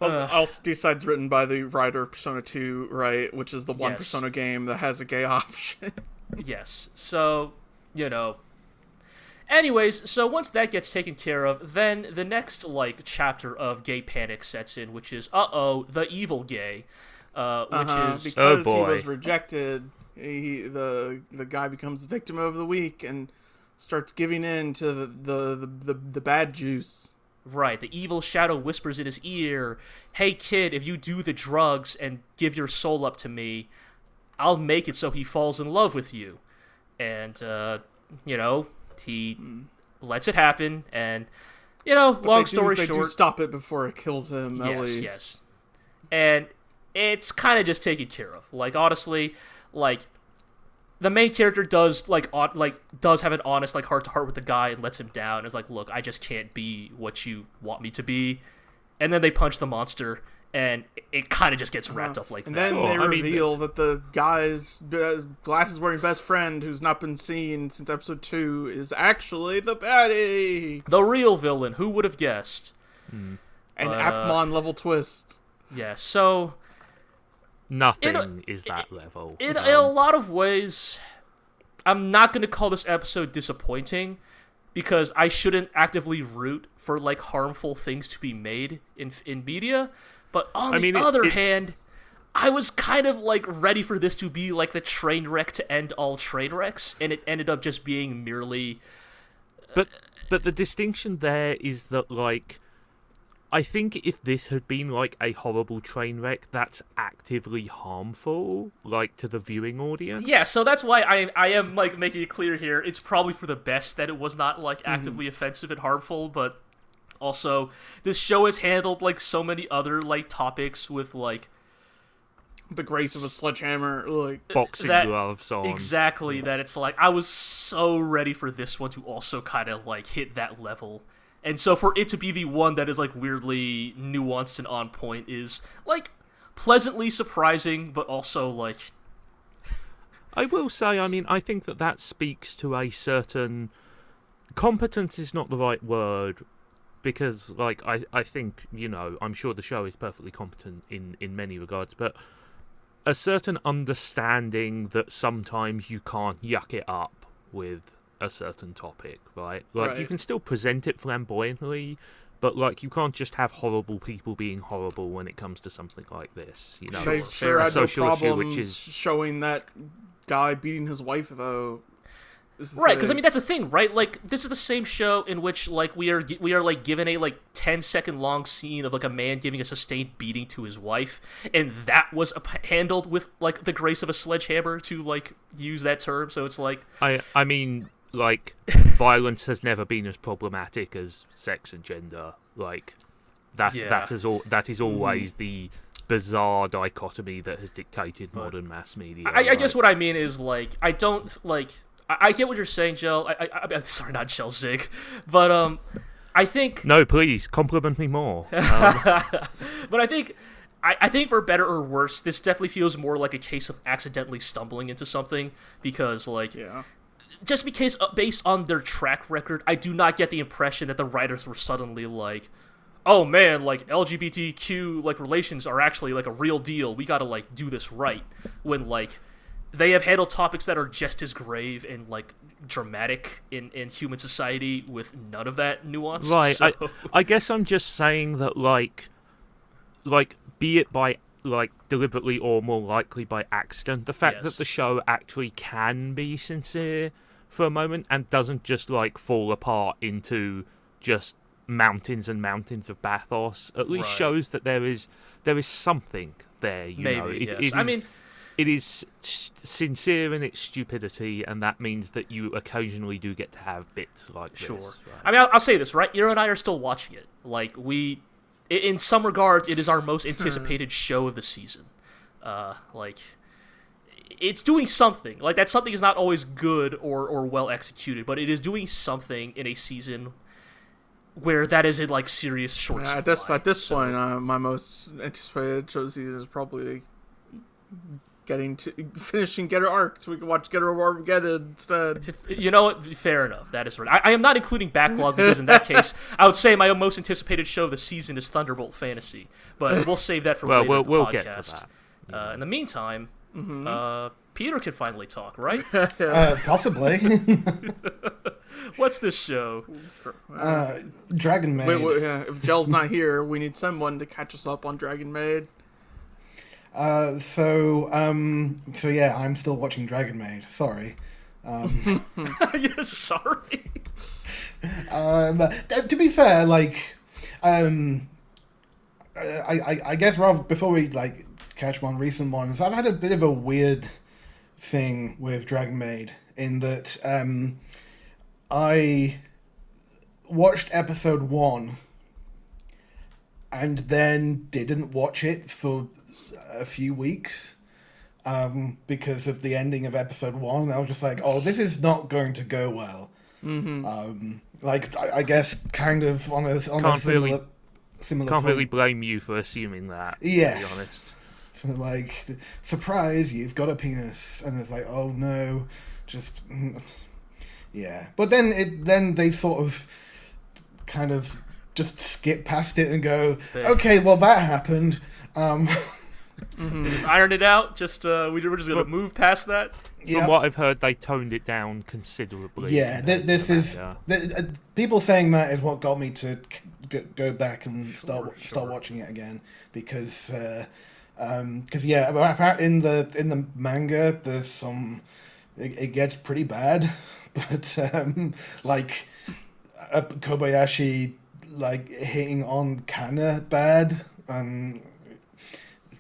Speaker 4: Also, D-Side's written by the writer of Persona 2, right? Which is the one Persona game that has a gay option.
Speaker 3: Yes. So, Anyways, so once that gets taken care of, then the next, chapter of gay panic sets in, which is, the evil gay, which is...
Speaker 4: Because he was rejected the guy becomes the victim of the week and starts giving in to the bad juice.
Speaker 3: Right, the evil shadow whispers in his ear, "Hey kid, if you do the drugs and give your soul up to me, I'll make it so he falls in love with you." And, he lets it happen, and, long story short...
Speaker 4: They do stop it before it kills him, at least.
Speaker 3: Yes. And it's kind of just taken care of. Like, honestly, like... The main character does have an honest heart-to-heart with the guy and lets him down. It's like, look, I just can't be what you want me to be. And then they punch the monster, and it kind of just gets wrapped up like
Speaker 4: and
Speaker 3: that.
Speaker 4: And then they reveal that the guy's glasses-wearing best friend, who's not been seen since episode 2, is actually the baddie!
Speaker 3: The real villain, who would have guessed?
Speaker 4: An Appmon-level twist.
Speaker 3: Yeah, so...
Speaker 2: Nothing is that level.
Speaker 3: In a lot of ways, I'm not going to call this episode disappointing, because I shouldn't actively root for harmful things to be made in media. But on the other hand, I was kind of ready for this to be the train wreck to end all train wrecks, and it ended up just being merely.
Speaker 2: But the distinction there is that I think if this had been a horrible train wreck, that's actively harmful, to the viewing audience.
Speaker 3: Yeah, so that's why I am making it clear here. It's probably for the best that it was not actively offensive and harmful, but also this show has handled so many other topics with
Speaker 4: the grace of a sledgehammer,
Speaker 2: boxing gloves on.
Speaker 3: Exactly, that it's I was so ready for this one to also kind of hit that level. And so for it to be the one that is weirdly nuanced and on point is pleasantly surprising, but also
Speaker 2: I will say, I think that speaks to a certain competence is not the right word, because I think I'm sure the show is perfectly competent in many regards, but a certain understanding that sometimes you can't yuck it up with a certain topic, right? You can still present it flamboyantly, but you can't just have horrible people being horrible when it comes to something like this.
Speaker 4: They sure had no problems showing that guy beating his wife, though.
Speaker 3: Right, because that's a thing, right? This is the same show in which we are given a 10-second long scene of a man giving a sustained beating to his wife, and that was handled with the grace of a sledgehammer, to use that term. So it's
Speaker 2: violence has never been as problematic as sex and gender. That is always the bizarre dichotomy that has dictated modern mass media.
Speaker 3: I guess what I mean is I don't I get what you're saying, Jel. I'm sorry, not Jel, Zig, but I think
Speaker 2: no, please compliment me more.
Speaker 3: But I think for better or worse, this definitely feels more like a case of accidentally stumbling into something, because just because based on their track record, I do not get the impression that the writers were suddenly oh man, LGBTQ relations are actually a real deal. We gotta do this right, when they have handled topics that are just as grave and dramatic in human society with none of that nuance.
Speaker 2: Right.
Speaker 3: So...
Speaker 2: I guess I'm just saying that be it by deliberately or more likely by accident, the fact that the show actually can be sincere for a moment and doesn't just fall apart into just mountains and mountains of bathos at least shows that there is something there. It is sincere in its stupidity, and that means that you occasionally do get to have bits like this.
Speaker 3: Sure.
Speaker 2: Right?
Speaker 3: I'll say this, right? Ira and I are still watching it. In some regards, it is our most anticipated show of the season. It's doing something. That something is not always good or well executed, but it is doing something in a season where that is in serious short supply.
Speaker 4: At this point, my most anticipated show season is probably finishing Getter Arc, so we can watch Getter Armageddon instead.
Speaker 3: You know what? Fair enough. That is right. I am not including Backlog, because in that case, I would say my most anticipated show of the season is Thunderbolt Fantasy. But we'll save that for later in the podcast.
Speaker 2: We'll get to that.
Speaker 3: Yeah. In the meantime, Peter can finally talk, right?
Speaker 1: Possibly.
Speaker 3: What's this show?
Speaker 1: Dragon Maid.
Speaker 4: If Gel's not here, we need someone to catch us up on Dragon Maid.
Speaker 1: So yeah, I'm still watching Dragon Maid. Sorry.
Speaker 3: Yeah, sorry.
Speaker 1: To be fair, like, I guess rather before we like catch on recent ones, I've had a bit of a weird thing with Dragon Maid in that I watched episode 1 and then didn't watch it for a few weeks because of the ending of episode 1. I was just like, oh, this is not going to go well. Like, I guess kind of on a similar
Speaker 2: Can't
Speaker 1: point.
Speaker 2: really blame you for assuming that,
Speaker 1: Yes.
Speaker 2: to be honest.
Speaker 1: So like, surprise, you've got a penis. And it's like, oh no, just... Yeah. But then they sort of kind of just skip past it and go, okay, well, that happened.
Speaker 3: Iron it out. Just we're just gonna move past that.
Speaker 2: From what I've heard, they toned it down considerably.
Speaker 1: Yeah, this is people saying that is what got me to go back and start watching it again because yeah, in the manga there's some it gets pretty bad, but like Kobayashi like hitting on Kana bad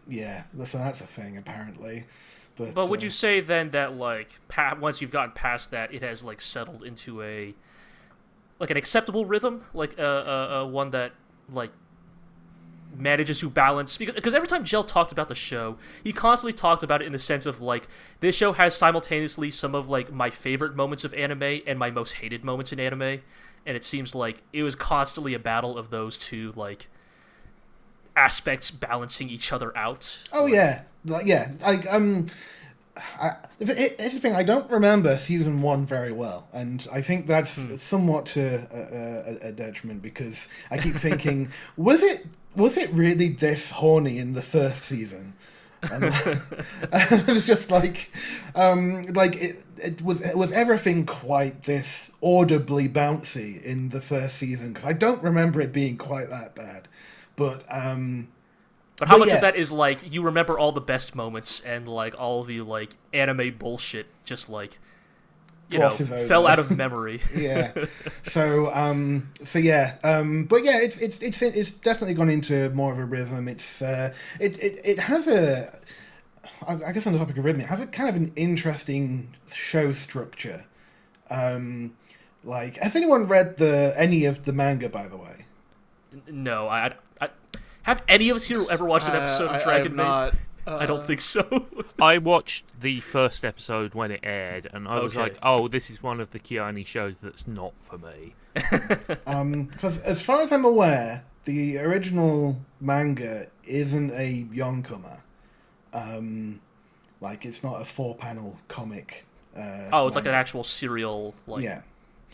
Speaker 1: yeah, so that's a thing apparently. But
Speaker 3: would you say then that like once you've gotten past that, it has like settled into an acceptable rhythm, like one that like manages to balance because every time Gel talked about the show, he constantly talked about it in the sense of like this show has simultaneously some of like my favorite moments of anime and my most hated moments in anime, and it seems like it was constantly a battle of those two like aspects balancing each other out.
Speaker 1: Oh yeah, like yeah, like it's the thing. I don't remember season 1 very well, and I think that's somewhat to a detriment because I keep thinking, was it really this horny in the first season? And it was just like it was everything quite this audibly bouncy in the first season because I don't remember it being quite that bad. But
Speaker 3: how much of that is like you remember all the best moments and like all of you like anime bullshit just like fell out of memory.
Speaker 1: Yeah. So yeah. But yeah, it's definitely gone into more of a rhythm. It's it has a I guess on the topic of rhythm, it has a kind of an interesting show structure. Like, has anyone read any of the manga, by the way?
Speaker 3: No, I have any of us here ever watched an episode of Dragon Maid? I don't think so.
Speaker 2: I watched the first episode when it aired, and I was like, oh, this is one of the Kyoani shows that's not for me.
Speaker 1: Because as far as I'm aware, the original manga isn't a yonkoma. Like, it's not a 4-panel comic.
Speaker 3: It's manga. Like an actual serial,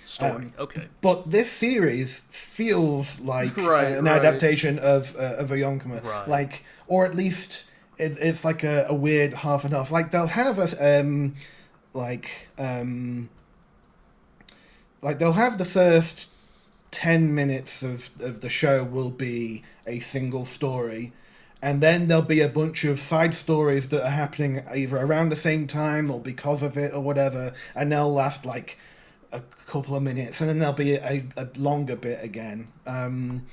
Speaker 3: story. Okay.
Speaker 1: But this series feels like an adaptation of a yonkoma.
Speaker 3: Right.
Speaker 1: Like, or at least it's like a weird half and half. Like, they'll have they'll have the first 10 minutes of the show will be a single story, and then there'll be a bunch of side stories that are happening either around the same time or because of it or whatever, and they'll last like a couple of minutes, and then there'll be a longer bit again. And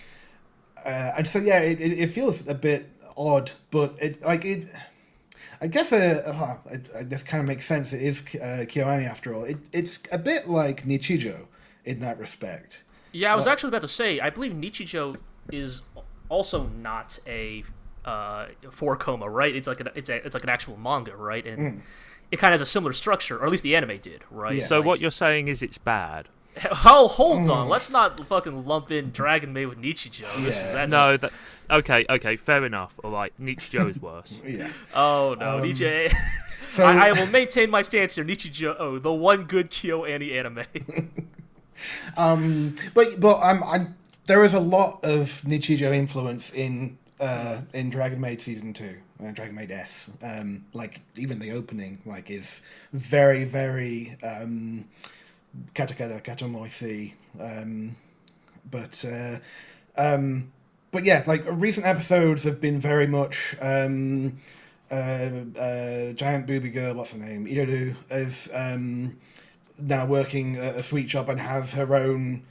Speaker 1: so yeah, it feels a bit odd, but I guess this kind of makes sense. It is Kyoani after all. It's a bit like Nichijou in that respect.
Speaker 3: Yeah, I was actually about to say, I believe Nichijou is also not a 4-koma, right? It's like an actual manga, right? And it kind of has a similar structure, or at least the anime did, right?
Speaker 1: Yeah.
Speaker 2: So what you're saying is it's bad.
Speaker 3: Oh, hold on. Let's not fucking lump in Dragon Maid with Nichijou.
Speaker 1: Yeah.
Speaker 2: Okay, fair enough. All right, Nichijou is worse.
Speaker 1: Yeah.
Speaker 3: Oh, no, Nichijou...
Speaker 1: So
Speaker 3: I will maintain my stance here. Nichijou, the one good KyoAni anime.
Speaker 1: But there is a lot of Nichijou influence in Dragon Maid Season 2, Dragon Maid S. Like, even the opening, like, is very, very katakata, katamoisi. But yeah, like, recent episodes have been very much giant booby girl, what's her name, Irodu, is now working at a sweet shop and has her own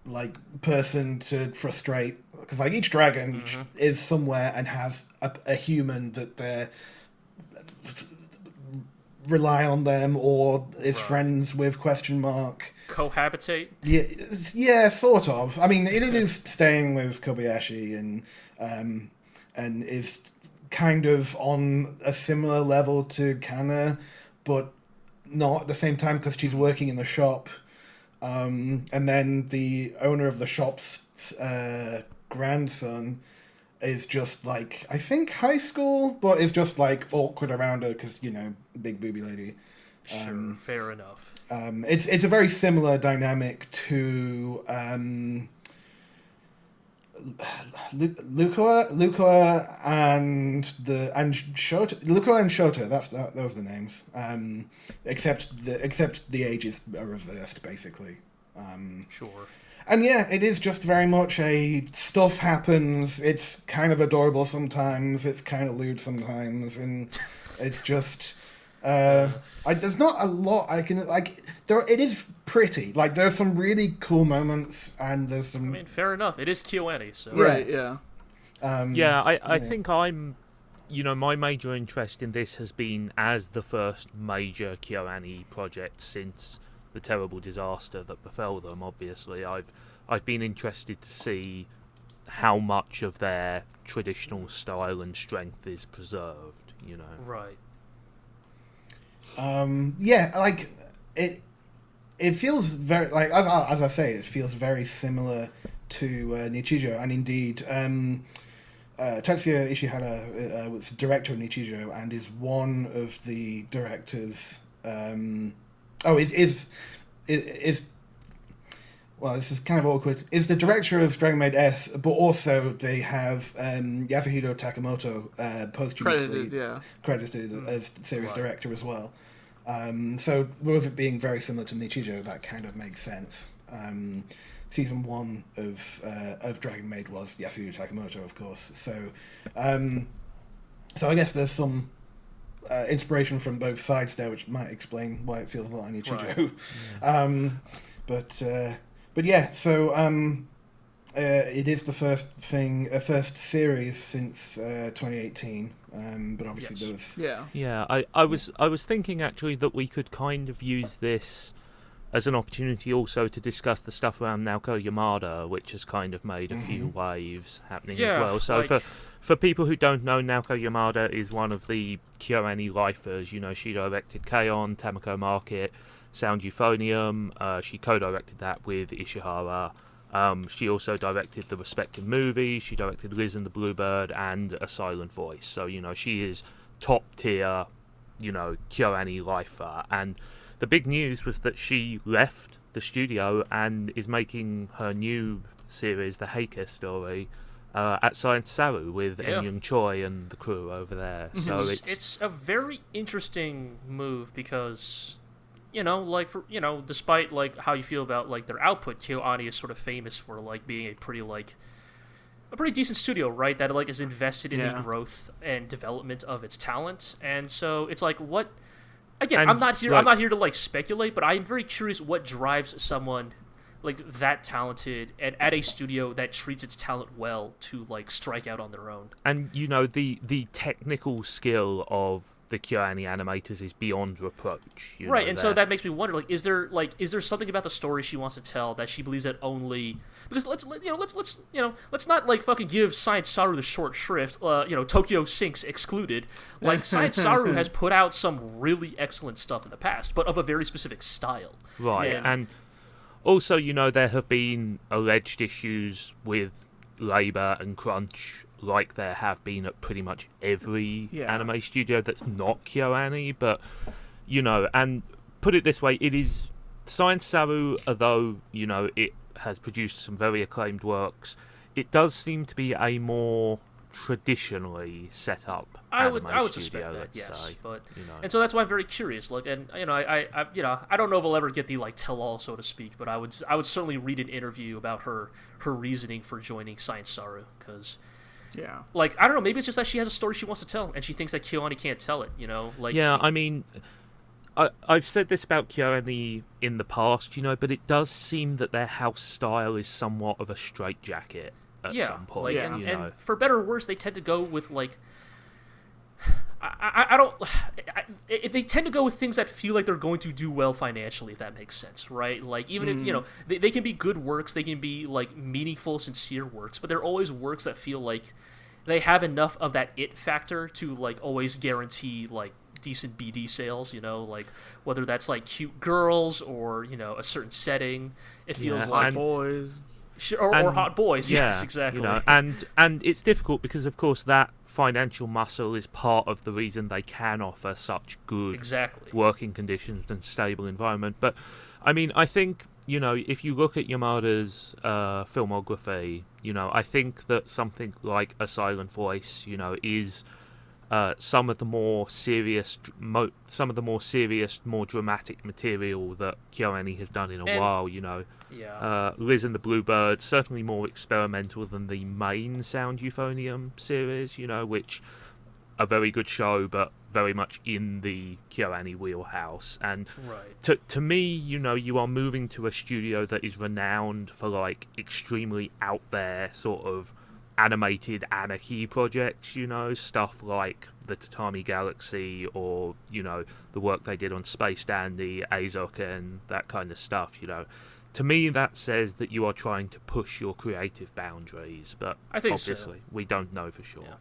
Speaker 1: like person to frustrate, because like each dragon is somewhere and has a human that they rely on them or is friends with ?
Speaker 3: Cohabitate.
Speaker 1: Yeah, sort of. I mean, Irodu's staying with Kobayashi and is kind of on a similar level to Kana, but not at the same time because she's working in the shop. And then the owner of the shop's grandson is just like, I think high school, but is just like awkward around her because, you know, big booby lady.
Speaker 3: Sure, fair enough.
Speaker 1: It's a very similar dynamic to Luca and Shota. Luca and Shota. Those are the names. Except the ages are reversed, basically.
Speaker 3: Sure.
Speaker 1: And yeah, it is just very much a stuff happens. It's kind of adorable sometimes. It's kind of lewd sometimes, and it's just. There's not a lot I can like. It is pretty. Like there's some really cool moments, and there's some.
Speaker 3: I mean, fair enough. It is KyoAni, so.
Speaker 4: Right. Yeah.
Speaker 2: I think I'm. You know, my major interest in this has been as the first major KyoAni project since the terrible disaster that befell them. Obviously, I've been interested to see how much of their traditional style and strength is preserved. You know.
Speaker 3: Right.
Speaker 1: Yeah, like it feels very like as I say, it feels very similar to Nichijou, and indeed, Tetsuya Ishihara was the director of Nichijou and is one of the directors. Well, this is kind of awkward. Is the director of Dragon Maid S, but also they have Yasuhiro Takamoto posthumously credited as series director as well. So with it being very similar to Nichijou, that kind of makes sense. Season 1 of Dragon Maid was Yasuhiro Takamoto, of course. So I guess there's some inspiration from both sides there, which might explain why it feels a lot like Nichijou.
Speaker 2: Right.
Speaker 1: But yeah, so it is the first series since 2018. But obviously there was
Speaker 2: I was thinking actually that we could kind of use this as an opportunity also to discuss the stuff around Naoko Yamada, which has kind of made a few waves happening as well. So for people who don't know, Naoko Yamada is one of the KyoAni lifers. You know, she directed K-On!, Tamako Market, Sound Euphonium. She co-directed that with Ishihara. She also directed the respective movies. She directed Liz and the Bluebird and A Silent Voice. So, you know, she is top tier, you know, KyoAni lifer. And the big news was that she left the studio and is making her new series, the Heike story, at Science Saru with Eun Choi and the crew over there. So
Speaker 3: it's a very interesting move because, you know, like for despite like how you feel about like their output, KyoAni is sort of famous for like being a pretty decent studio, right? That like is invested in the growth and development of its talent, and so it's like what. Again, and I'm not here to like speculate, but I'm very curious what drives someone like that talented and at a studio that treats its talent well to like strike out on their own.
Speaker 2: And you know, the technical skill of the KyoAni animators is beyond reproach.
Speaker 3: Right, and so that makes me wonder, like, is there something about the story she wants to tell that she believes that only because let's not like fucking give Science Saru the short shrift, Tokyo Sinks excluded. Like Science Saru has put out some really excellent stuff in the past, but of a very specific style.
Speaker 2: Right, and also, you know, there have been alleged issues with labor and crunch, like there have been at pretty much every anime studio that's not KyoAni, but, you know, and put it this way, it is Science Saru, although, you know, it has produced some very acclaimed works, it does seem to be a more traditionally set up anime
Speaker 3: I would
Speaker 2: studio,
Speaker 3: suspect that,
Speaker 2: let's
Speaker 3: yes,
Speaker 2: say.
Speaker 3: but
Speaker 2: you know.
Speaker 3: And so that's why I'm very curious. Like, and you know, I don't know if I'll ever get the like tell all, so to speak, but I would certainly read an interview about her reasoning for joining Science Saru, because
Speaker 4: Yeah.
Speaker 3: Like, I don't know, maybe it's just that she has a story she wants to tell, and she thinks that KyoAni can't tell it, you know? Like,
Speaker 2: yeah, I mean, I've said this about KyoAni in the past, you know, but it does seem that their house style is somewhat of a straitjacket at some point.
Speaker 3: Like,
Speaker 2: you know?
Speaker 3: And for better or worse, they tend to go with, like... they tend to go with things that feel like they're going to do well financially, if that makes sense, right? Like, even if, you know, they can be good works, they can be, like, meaningful, sincere works, but they're always works that feel like they have enough of that it factor to, like, always guarantee, like, decent BD sales, you know, like, whether that's, like, cute girls or, you know, a certain setting. It feels like...
Speaker 4: boys.
Speaker 3: Or hot boys, yes, exactly.
Speaker 2: You know, and it's difficult because, of course, that financial muscle is part of the reason they can offer such good working conditions and stable environment. But, I mean, I think, you know, if you look at Yamada's filmography, you know, I think that something like A Silent Voice, you know, is... some of the more serious, more dramatic material that KyoAni has done in a while, you know.
Speaker 3: Yeah.
Speaker 2: Liz and the Bluebirds, certainly more experimental than the main Sound Euphonium series, you know, which a very good show, but very much in the KyoAni wheelhouse. And to me, you know, you are moving to a studio that is renowned for, like, extremely out there sort of animated anarchy projects, you know, stuff like the Tatami Galaxy or, you know, the work they did on Space Dandy, Azok and that kind of stuff, you know. To me, that says that you are trying to push your creative boundaries, but
Speaker 3: I think
Speaker 2: obviously we don't know for sure.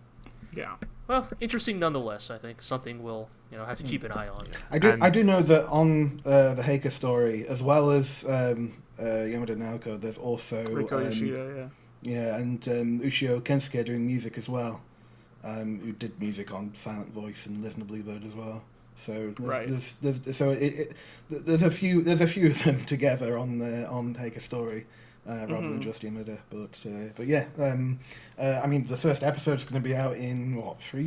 Speaker 4: Yeah.
Speaker 3: Well, interesting nonetheless. I think something we'll, you know, have to keep an eye on.
Speaker 1: I do know that on the Heike story, as well as Yamada Naoko, there's also
Speaker 4: Riko Yoshida,
Speaker 1: yeah, and Ushio Kensuke doing music as well, who did music on Silent Voice and Listen to Bluebird as well. So there's a few of them together on Heike story, rather than just Yamada. But yeah, I mean the first episode's going to be out in what 4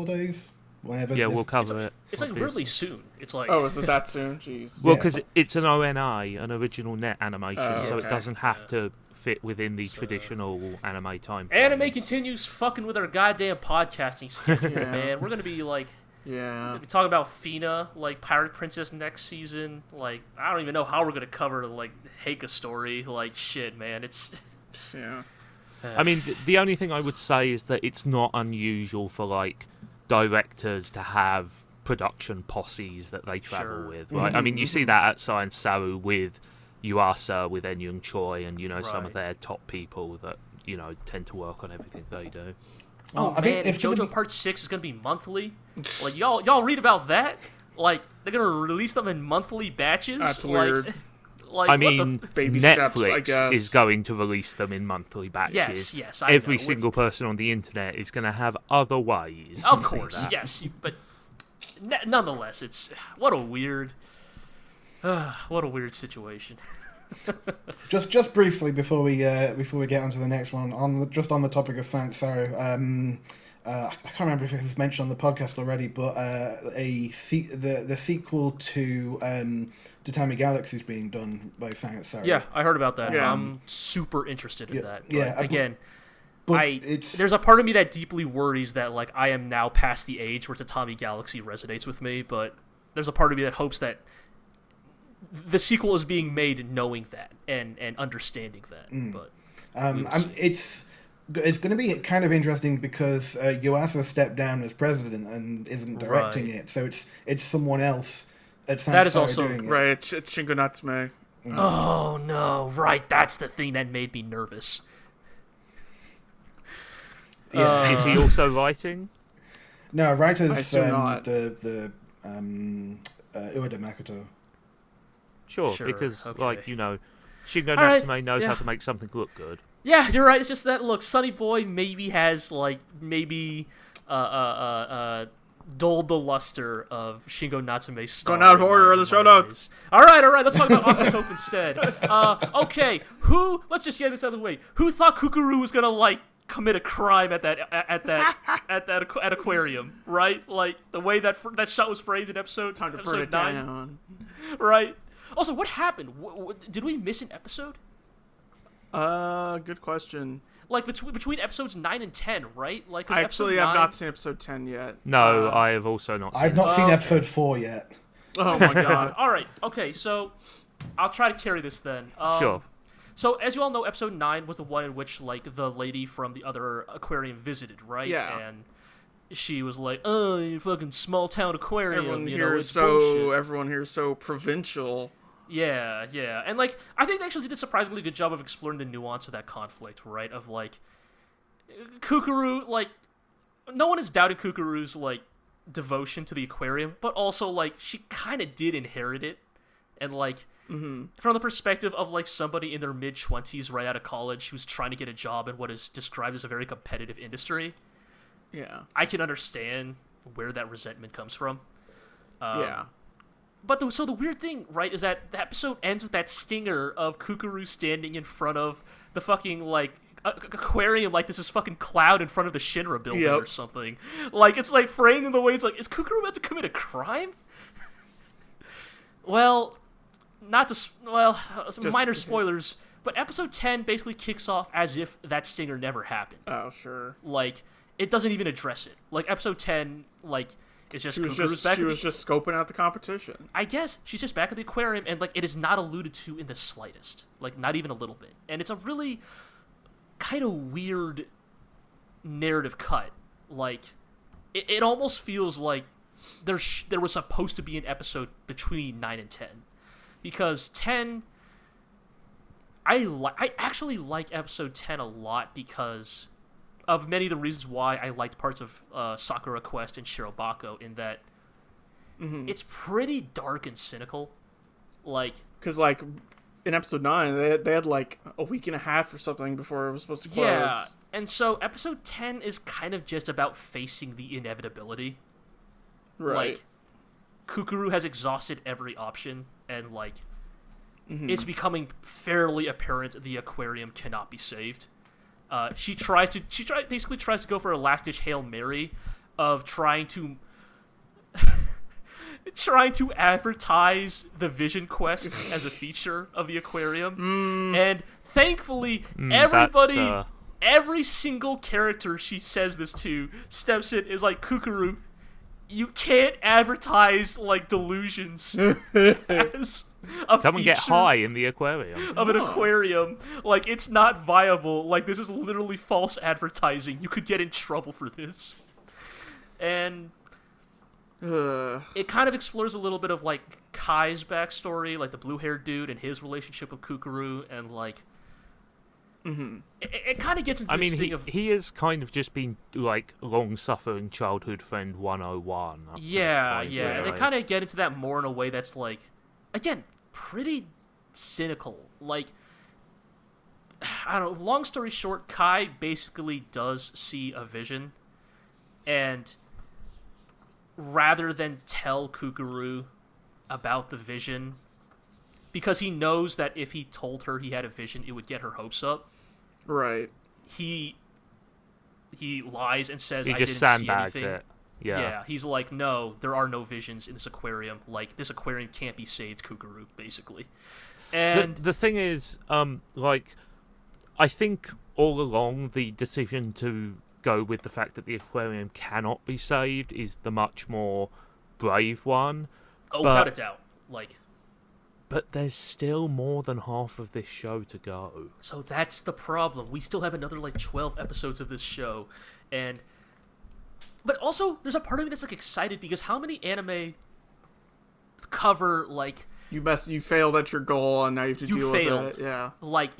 Speaker 1: days. Whenever
Speaker 2: we'll cover it.
Speaker 3: It's like really soon. It's like
Speaker 4: is it that soon? Jeez.
Speaker 2: Well, because it's an ONI, an original net animation, so it doesn't have to fit within the traditional anime time frames.
Speaker 3: Anime continues fucking with our goddamn podcasting schedule, man. We're gonna be like, we talk about Fena, like Pirate Princess next season. Like, I don't even know how we're gonna cover like Heike story. Like, shit, man. It's
Speaker 2: I mean, the only thing I would say is that it's not unusual for like directors to have production posses that they travel with, right? I mean, you see that at Science Saru with Yuasa, with En Young Choi, and, you know, some of their top people that, you know, tend to work on everything they do.
Speaker 3: I man, if JoJo Part 6 is going to be monthly, like, y'all read about that? Like, they're going to release them in monthly batches?
Speaker 4: That's weird.
Speaker 3: Like,
Speaker 2: I mean,
Speaker 4: baby
Speaker 2: Netflix
Speaker 4: steps, I guess.
Speaker 2: is going to release them in monthly batches.
Speaker 3: Yes,
Speaker 2: Every single person on the internet is going to have other ways.
Speaker 3: Of course, yes, but nonetheless, it's what a weird situation.
Speaker 1: just briefly before we get on to the next one, on the topic of Science Saru, I can't remember if it was mentioned on the podcast already, but the sequel to Tatami Galaxy is being done by Science Saru.
Speaker 3: Yeah, I heard about that. Yeah. I'm super interested in that. But again,
Speaker 1: but
Speaker 3: there's a part of me that deeply worries that like I am now past the age where Tatami Galaxy resonates with me, but there's a part of me that hopes that the sequel is being made knowing that and understanding that. But
Speaker 1: it's going to be kind of interesting because Yuasa stepped down as president and isn't directing it, so it's someone else at Science Saru doing it.
Speaker 4: Right, it's Shingo Natsume.
Speaker 3: Oh no, right, that's the thing that made me nervous.
Speaker 2: Is he also writing?
Speaker 1: No, writer's
Speaker 4: not.
Speaker 1: the Ueda Makoto.
Speaker 2: Sure, because like, you know, Shingo Natsume knows how to make something look good.
Speaker 3: Yeah, you're right. It's just that look, Sonny Boy maybe has like dulled the luster of Shingo Natsume's style.
Speaker 4: Going out of order in the show notes.
Speaker 3: All right. Let's talk about Aquatope instead. Okay, let's just get this out of the way. Who thought Kukuru was gonna like commit a crime at that aquarium? Right, like the way that shot was framed in episode 9. Right. Also, what happened? Did we miss an episode?
Speaker 4: Good question.
Speaker 3: like between episodes 9 and 10, right? Like,
Speaker 4: I actually have not seen episode 10 yet.
Speaker 2: No, I have also not seen
Speaker 1: I've not seen episode 4 yet.
Speaker 4: Oh my god.
Speaker 3: All right, okay, so I'll try to carry this then.
Speaker 2: Sure.
Speaker 3: So, as you all know, episode 9 was the one in which, like, the lady from the other aquarium visited, right?
Speaker 4: Yeah.
Speaker 3: And she was like, "Oh, you fucking small-town aquarium,
Speaker 4: Everyone
Speaker 3: you know,
Speaker 4: here
Speaker 3: it's
Speaker 4: is
Speaker 3: bullshit."
Speaker 4: everyone here is so provincial.
Speaker 3: Yeah, yeah. And, like, I think they actually did a surprisingly good job of exploring the nuance of that conflict, right? Of, like, Kukuru, like, no one has doubted Kukuru's, like, devotion to the aquarium, but also, like, she kind of did inherit it. And, like, from the perspective of, like, somebody in their mid-20s right out of college who's trying to get a job in what is described as a very competitive industry,
Speaker 4: Yeah.
Speaker 3: I can understand where that resentment comes from.
Speaker 4: Yeah.
Speaker 3: But so the weird thing, right, is that the episode ends with that stinger of Kukuru standing in front of the fucking, like, aquarium like this is fucking Cloud in front of the Shinra building or something. Like, it's, like, framed in the way it's like, is Kukuru about to commit a crime? Well, minor spoilers, but episode 10 basically kicks off as if that stinger never happened.
Speaker 4: Oh, sure.
Speaker 3: Like, it doesn't even address it. Like, episode 10, like, it's just
Speaker 4: She was just scoping out the competition.
Speaker 3: I guess she's just back at the aquarium, and, like, it is not alluded to in the slightest. Like, not even a little bit. And it's a really kind of weird narrative cut. Like, it almost feels like there was supposed to be an episode between 9 and 10. Because 10... I actually like episode 10 a lot because of many of the reasons why I liked parts of Sakura Quest and Shirobako, in that it's pretty dark and cynical. Like,
Speaker 4: because, like, in episode 9, they had like a week and a half or something before it was supposed to close.
Speaker 3: Yeah, and so episode 10 is kind of just about facing the inevitability.
Speaker 4: Right.
Speaker 3: Like, Kukuru has exhausted every option, and, like, it's becoming fairly apparent the aquarium cannot be saved. She basically tries to go for a last-ditch Hail Mary of trying to advertise the Vision Quest as a feature of the aquarium. And thankfully, every single character she says this to steps in, is like, Kukuru, you can't advertise, like, delusions as a
Speaker 2: come and get high in the aquarium
Speaker 3: of an aquarium. Like, it's not viable. Like, this is literally false advertising. You could get in trouble for this. And it kind of explores a little bit of, like, Kai's backstory, like the blue-haired dude and his relationship with Kukuru, and, like, it kind of gets into this thing of...
Speaker 2: he has kind of just been, like, long-suffering childhood friend 101.
Speaker 3: Yeah. And they kind of get into that more in a way that's, like, again, pretty cynical. Like, I don't know, long story short, Kai basically does see a vision, and rather than tell Kukuru about the vision, because he knows that if he told her he had a vision, it would get her hopes up.
Speaker 4: Right.
Speaker 3: He lies and says,
Speaker 2: he
Speaker 3: I
Speaker 2: just
Speaker 3: didn't see
Speaker 2: sandbags
Speaker 3: anything.
Speaker 2: it. Yeah,
Speaker 3: he's like, no, there are no visions in this aquarium. Like, this aquarium can't be saved, Kukuru, basically. And
Speaker 2: the thing is, like, I think all along the decision to go with the fact that the aquarium cannot be saved is the much more brave one.
Speaker 3: Oh, without a doubt. Like,
Speaker 2: but there's still more than half of this show to go.
Speaker 3: So that's the problem. We still have another, like, 12 episodes of this show. But also, there's a part of me that's, like, excited, because how many anime cover, like...
Speaker 4: You failed at your goal, and now you have to deal with it. Yeah.
Speaker 3: Like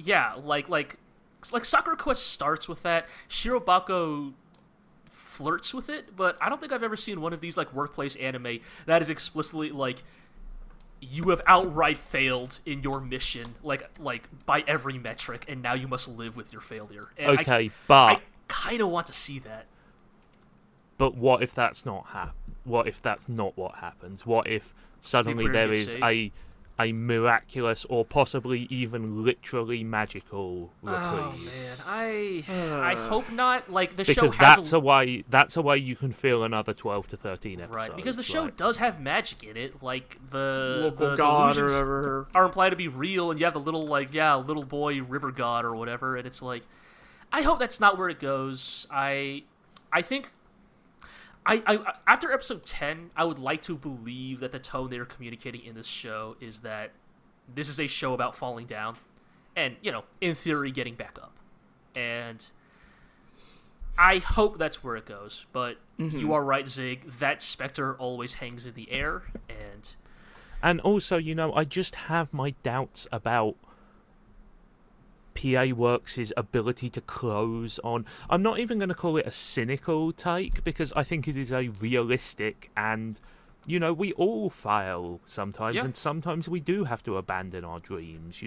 Speaker 3: Sakura Quest starts with that. Shirobako flirts with it, but I don't think I've ever seen one of these, like, workplace anime that is explicitly, like, you have outright failed in your mission, like by every metric, and now you must live with your failure. And I kind of want to see that.
Speaker 2: But what if that's not what if that's not what happens? What if suddenly there is a miraculous or possibly even literally magical reprieve?
Speaker 3: Oh man, I hope not. Like, the
Speaker 2: because
Speaker 3: show has
Speaker 2: that's a way you can fill another 12 to 13 episodes.
Speaker 3: Right, because the show does have magic in it. Like, the
Speaker 4: local god or
Speaker 3: delusions
Speaker 4: whatever
Speaker 3: are implied to be real, and you have the little boy river god or whatever, and it's like, I hope that's not where it goes. I think after episode 10, I would like to believe that the tone they're communicating in this show is that this is a show about falling down and, in theory, getting back up. And I hope that's where it goes. But you are right, Zig. That specter always hangs in the air.
Speaker 2: And also, I just have my doubts about PA Works' ability to close on... I'm not even going to call it a cynical take, because I think it is a realistic and, we all fail sometimes, and sometimes we do have to abandon our dreams,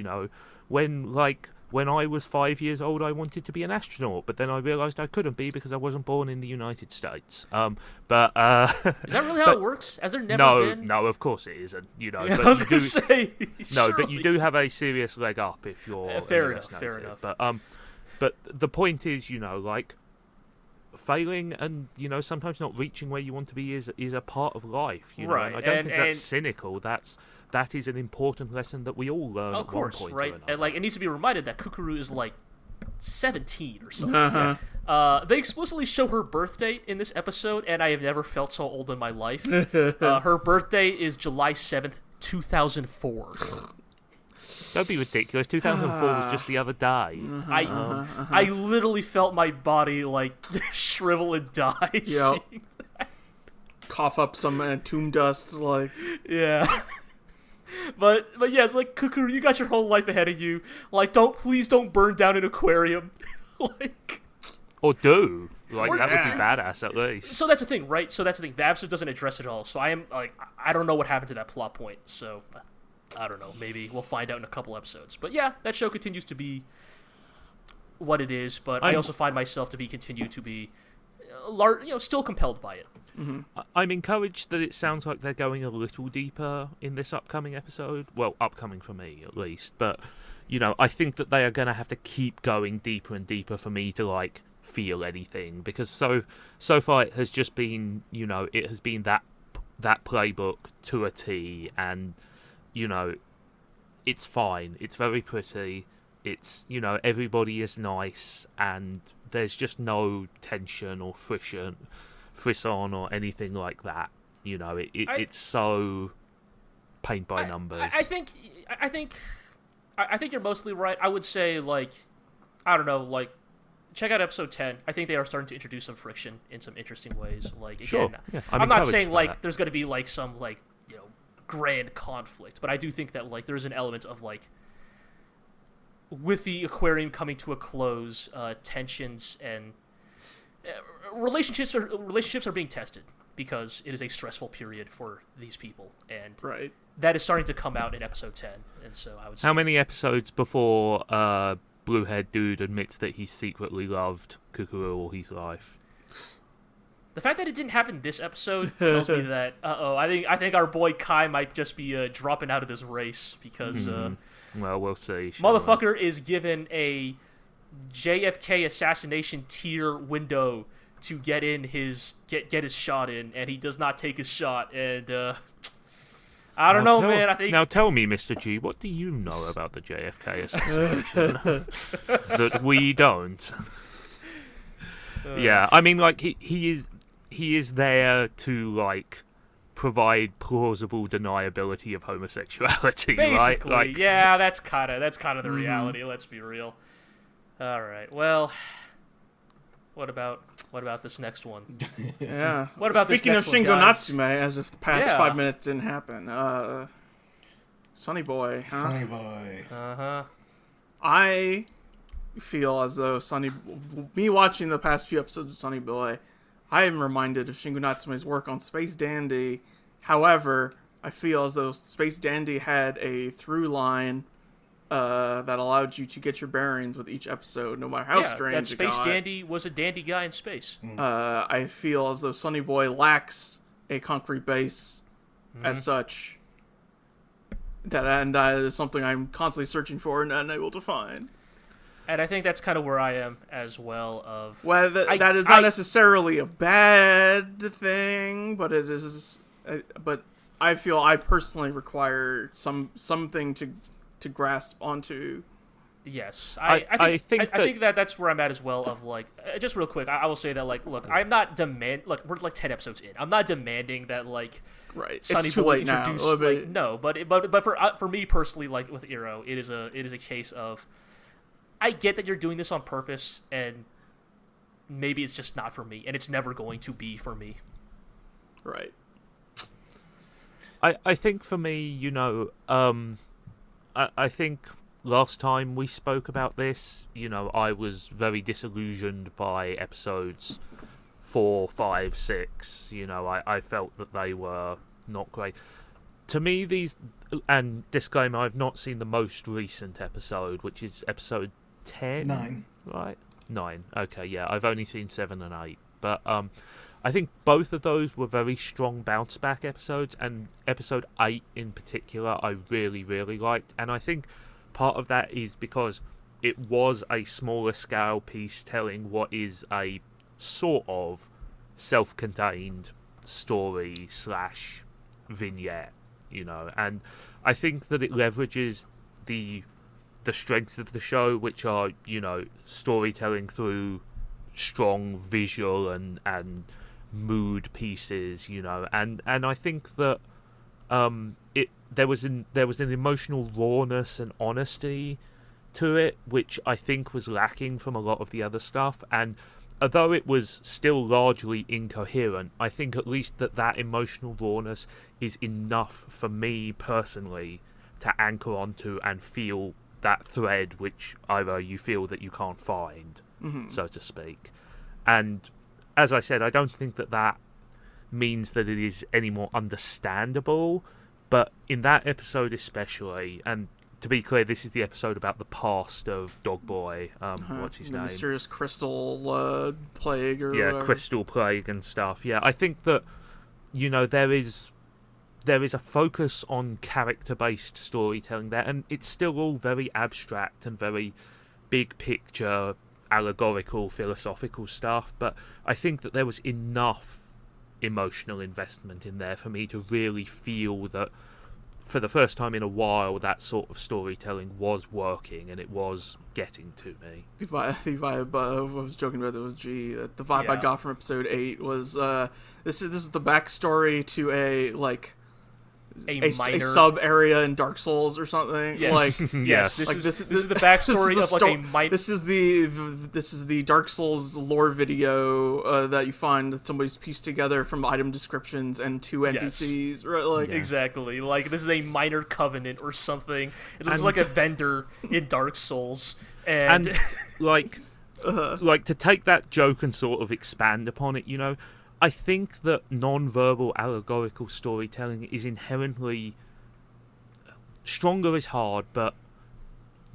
Speaker 2: When I was 5 years old, I wanted to be an astronaut, but then I realised I couldn't be because I wasn't born in the United States. Is
Speaker 3: that really how it works? Has there never been?
Speaker 2: No, of course it isn't.
Speaker 3: But I was going to say,
Speaker 2: but you do have a serious leg up if you're
Speaker 3: fair enough.
Speaker 2: But the point is, failing and sometimes not reaching where you want to be is a part of life.
Speaker 3: Right.
Speaker 2: I don't think that's cynical. That is an important lesson that we all learn.
Speaker 3: Of course,
Speaker 2: at one point
Speaker 3: right?
Speaker 2: or another.
Speaker 3: And it needs to be reminded that Kukuru is 17 or something. They explicitly show her birthday in this episode, and I have never felt so old in my life. Her birthday is July 7th, 2004.
Speaker 2: Don't be ridiculous. 2004 was just the other day.
Speaker 3: I literally felt my body shrivel and die.
Speaker 4: Yep. Cough up some tomb dust,
Speaker 3: Yeah. But yeah, it's Kukuru, you got your whole life ahead of you. Please don't burn down an aquarium.
Speaker 2: Or do. That would be badass at least.
Speaker 3: So that's the thing, right? The episode doesn't address it all. So I am I don't know what happened to that plot point. So I don't know. Maybe we'll find out in a couple episodes. But yeah, that show continues to be what it is. But I also find myself to continue to be, still compelled by it.
Speaker 2: Mm-hmm. I'm encouraged that it sounds like they're going a little deeper in this upcoming episode. Well, upcoming for me, at least. But, I think that they are going to have to keep going deeper and deeper for me to, feel anything. Because so far it has just been, it has been that playbook to a T. And, it's fine. It's very pretty. It's, everybody is nice. And there's just no tension or frisson or anything like that. It's so paint by numbers.
Speaker 3: I think you're mostly right. I would say I don't know, check out episode 10. I think they are starting to introduce some friction in some interesting ways. Again,
Speaker 2: sure. Yeah,
Speaker 3: I'm not saying there's going to be some grand conflict, but I do think that there's an element of with the aquarium coming to a close, tensions and relationships are being tested because it is a stressful period for these people, and that is starting to come out in episode 10. And so I would say,
Speaker 2: how many episodes before blue-haired dude admits that he secretly loved Kukuru all his life?
Speaker 3: The fact that it didn't happen this episode tells me that I think our boy Kai might just be dropping out of this race because
Speaker 2: well, we'll see.
Speaker 3: Motherfucker is given a JFK assassination tier window to get in his shot in, and he does not take his shot. And I don't know, man. I think
Speaker 2: now tell me, Mr. G, what do you know about the JFK assassination that we don't? Yeah, I mean, he is there to provide plausible deniability of homosexuality,
Speaker 3: basically,
Speaker 2: right?
Speaker 3: Yeah, that's kind of the reality. Let's be real. All right. Well, what about this next one?
Speaker 4: Yeah.
Speaker 3: What about
Speaker 4: Speaking
Speaker 3: this
Speaker 4: of
Speaker 3: next
Speaker 4: Shingo
Speaker 3: one,
Speaker 4: Natsume, as if the past 5 minutes didn't happen. Sonny Boy, huh?
Speaker 1: Sonny Boy.
Speaker 4: I feel as though me watching the past few episodes of Sonny Boy, I am reminded of Shingo Natsume's work on Space Dandy. However, I feel as though Space Dandy had a through line that allowed you to get your bearings with each episode, no matter how strange it got.
Speaker 3: Space Dandy was a dandy guy in space.
Speaker 4: I feel as though Sonny Boy lacks a concrete base as such. And that is something I'm constantly searching for and unable to find.
Speaker 3: And I think that's kind of where I am as well.
Speaker 4: Well, that is not necessarily a bad thing, but it is. But I feel I personally require something to grasp onto
Speaker 3: Yes, I think that's where I'm at as well. Of like, just real quick, I will say that like, look, I'm not we're like 10 episodes in. I'm not demanding that like,
Speaker 4: right,
Speaker 3: Sonny
Speaker 4: it's too
Speaker 3: Boy
Speaker 4: late now.
Speaker 3: Like, no, but for me personally, like with Iro, it is a case of, I get that you're doing this on purpose, and maybe it's just not for me, and it's never going to be for me.
Speaker 4: Right.
Speaker 2: I think for me, I think last time we spoke about this, I was very disillusioned by episodes 4, 5, 6. I felt that they were not great. To me, and disclaimer, I've not seen the most recent episode, which is episode 10?
Speaker 1: 9.
Speaker 2: Right? 9. Okay, yeah. I've only seen 7 and 8. But I think both of those were very strong bounce-back episodes, and episode 8 in particular I really, really liked. And I think part of that is because it was a smaller scale piece telling what is a sort of self-contained story / vignette, and I think that it leverages the strengths of the show, which are, storytelling through strong visual and mood pieces, and I think that there was an emotional rawness and honesty to it, which I think was lacking from a lot of the other stuff. And although it was still largely incoherent, I think at least that emotional rawness is enough for me personally to anchor onto and feel that thread which either you feel that you can't find, so to speak. And as I said, I don't think that means that it is any more understandable, but in that episode especially, and to be clear, this is the episode about the past of Dog Boy, what's his name?
Speaker 4: Mysterious crystal plague or whatever.
Speaker 2: Crystal plague and stuff. Yeah, I think that, there is a focus on character-based storytelling there, and it's still all very abstract and very big picture, allegorical, philosophical stuff, but I think that there was enough emotional investment in there for me to really feel that for the first time in a while that sort of storytelling was working and it was getting to me.
Speaker 4: The vibe I was joking about, it was the vibe I got from episode 8 was this is the backstory to a minor sub area in Dark Souls or something.
Speaker 3: Yes.
Speaker 2: Yes.
Speaker 3: This is the backstory of a minor.
Speaker 4: This is the Dark Souls lore video that you find that somebody's pieced together from item descriptions and 2 NPCs. Right?
Speaker 3: Exactly. This is a minor covenant or something. This is like a vendor in Dark Souls, and
Speaker 2: to take that joke and sort of expand upon it, I think that non-verbal allegorical storytelling is inherently stronger is hard, but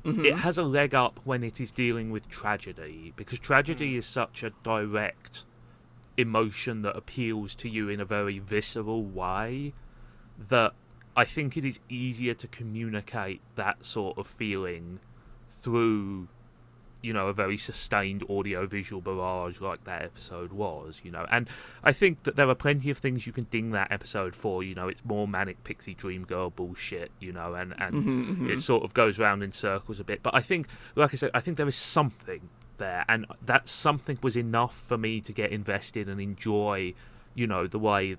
Speaker 2: it has a leg up when it is dealing with tragedy, because tragedy is such a direct emotion that appeals to you in a very visceral way that I think it is easier to communicate that sort of feeling through a very sustained audio-visual barrage like that episode was, And I think that there are plenty of things you can ding that episode for, it's more Manic Pixie Dream Girl bullshit, and it sort of goes round in circles a bit. But I think, like I said, I think there is something there, and that something was enough for me to get invested and enjoy, the way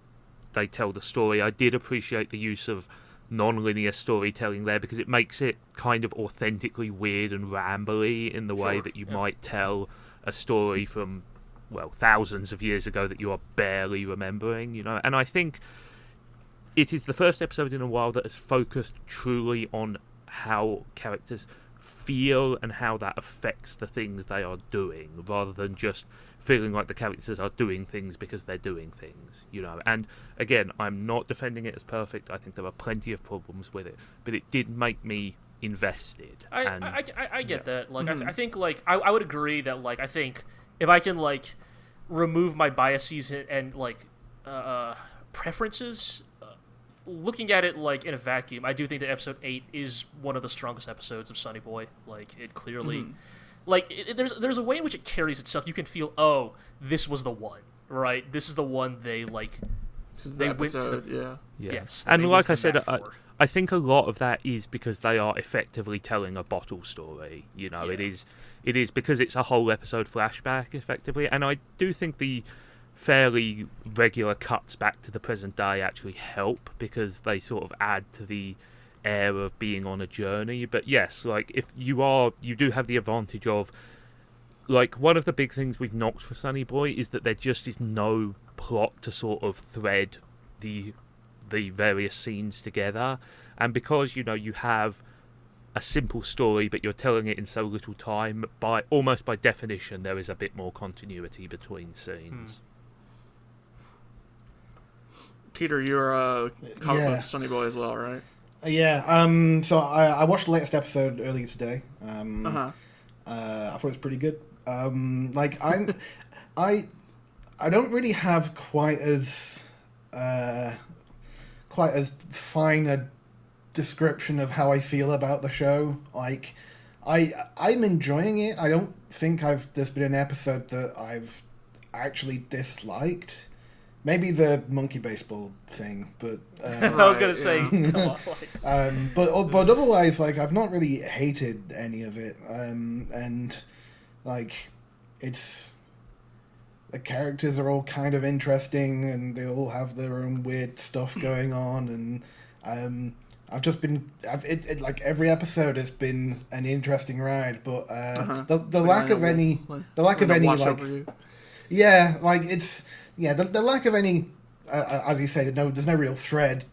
Speaker 2: they tell the story. I did appreciate the use of non-linear storytelling there because it makes it kind of authentically weird and rambly in the way that you might tell a story from, thousands of years ago that you are barely remembering, And I think it is the first episode in a while that has focused truly on how characters feel and how that affects the things they are doing, rather than just feeling like the characters are doing things because they're doing things, And again, I'm not defending it as perfect. I think there are plenty of problems with it, but it did make me invested.
Speaker 3: I get that. I think I would agree that I think if I can remove my biases and preferences, looking at it in a vacuum, I do think that episode 8 is one of the strongest episodes of Sonny Boy. It clearly. There's a way in which it carries itself. You can feel, oh, this was the one, right? This is the one they
Speaker 4: This is the episode,
Speaker 3: Yes,
Speaker 2: and like I said, I think a lot of that is because they are effectively telling a bottle story. You know, it is because it's a whole episode flashback, effectively. And I do think the fairly regular cuts back to the present day actually help, because they sort of add to the air of being on a journey. But yes, like, if you do have the advantage of, like, one of the big things we've knocked for Sonny Boy is that there just is no plot to sort of thread the various scenes together. And because, you know, you have a simple story but you're telling it in so little time, almost by definition there is a bit more continuity between scenes. Peter,
Speaker 4: you're a comic book Sonny Boy as well, right?
Speaker 1: Yeah. So I watched the latest episode earlier today. I thought it was pretty good. Like, I don't really have quite as fine a description of how I feel about the show. Like, I'm enjoying it. I don't think there's been an episode that I've actually disliked. Maybe the monkey baseball thing, but
Speaker 3: I was gonna say, come on,
Speaker 1: but otherwise, like, I've not really hated any of it, and like, it's, the characters are all kind of interesting, and they all have their own weird stuff going on, and I've just been, like, every episode has been an interesting ride, but the lack of any like, yeah, like, it's, yeah, the lack of any, as you say, there's no real thread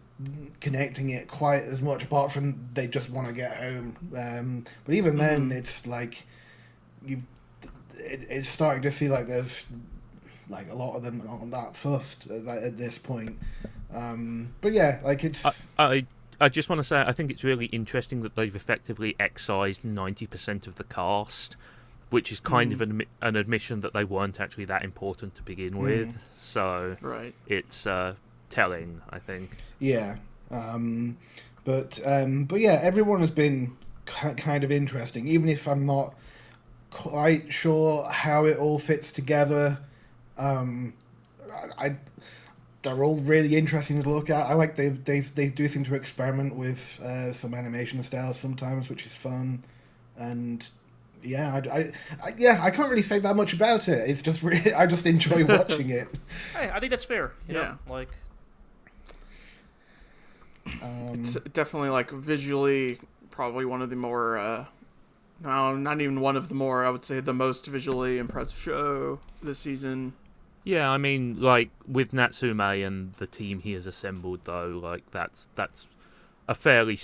Speaker 1: connecting it quite as much, apart from they just want to get home. But even then, it's like, it's starting to see, like, there's, like, a lot of them aren't that fussed at this point. But yeah, like, it's...
Speaker 2: I just want to say, I think it's really interesting that they've effectively excised 90% of the cast, which is kind of an admission that they weren't actually that important to begin with. So it's telling, I think.
Speaker 1: Yeah. But yeah, everyone has been kind of interesting, even if I'm not quite sure how it all fits together. They're all really interesting to look at. I like they do seem to experiment with some animation styles sometimes, which is fun. And yeah, I can't really say that much about it. It's just really, I just enjoy watching it.
Speaker 3: Hey, I think that's fair. You know, like,
Speaker 4: it's definitely, like, visually probably one of the more no, not even one of the more, I would say the most visually impressive show this season.
Speaker 2: Yeah, I mean, like, with Natsume and the team he has assembled, though, like, that was a fairly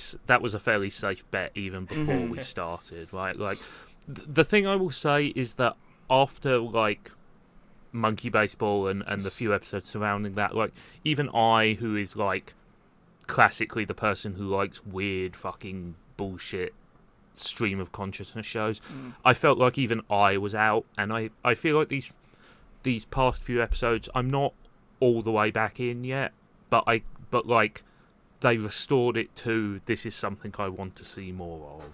Speaker 2: safe bet even before we started, right? Like, the thing I will say is that after, like, Monkey Baseball and the few episodes surrounding that, like, even I, who is, like, classically the person who likes weird fucking bullshit stream of consciousness shows, I felt like even I was out, and I feel like these past few episodes, I'm not all the way back in yet, but like, they restored it to, this is something I want to see more of,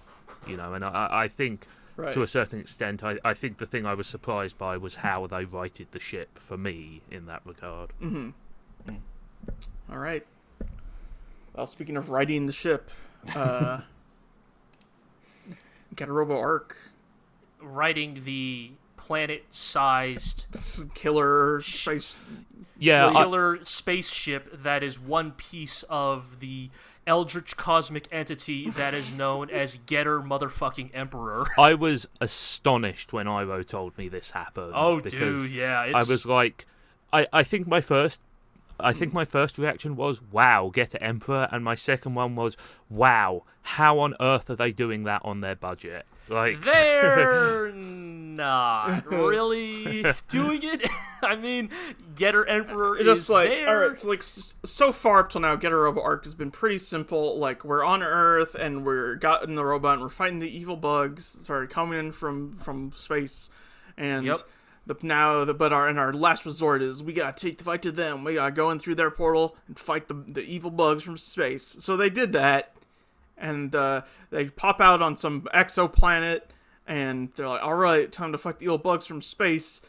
Speaker 2: you know. And I think to a certain extent, I think the thing I was surprised by was how they righted the ship for me in that regard.
Speaker 4: All right. Well, speaking of righting the ship, got a Robo Arc.
Speaker 3: Righting the planet-sized
Speaker 4: killer space,
Speaker 3: killer spaceship that is one piece of the eldritch cosmic entity that is known as Getter Motherfucking Emperor.
Speaker 2: I was astonished when Iroh told me this happened.
Speaker 3: Oh, dude, yeah.
Speaker 2: I was like, I think my first reaction was, wow, Getter Emperor, and my second one was, wow, how on earth are they doing that on their budget? Like,
Speaker 3: they're not really doing it. I mean, Getter Emperor
Speaker 4: just
Speaker 3: is
Speaker 4: like
Speaker 3: there.
Speaker 4: All right, so, like, so far up till now, Getter Robo Arc has been pretty simple. Like, we're on Earth and we're got in the robot and we're fighting the evil bugs that are coming in from space, and our last resort is we gotta take the fight to them. We gotta go in through their portal and fight the evil bugs from space. So they did that. And they pop out on some exoplanet, and they're like, all right, time to fight the evil bugs from space.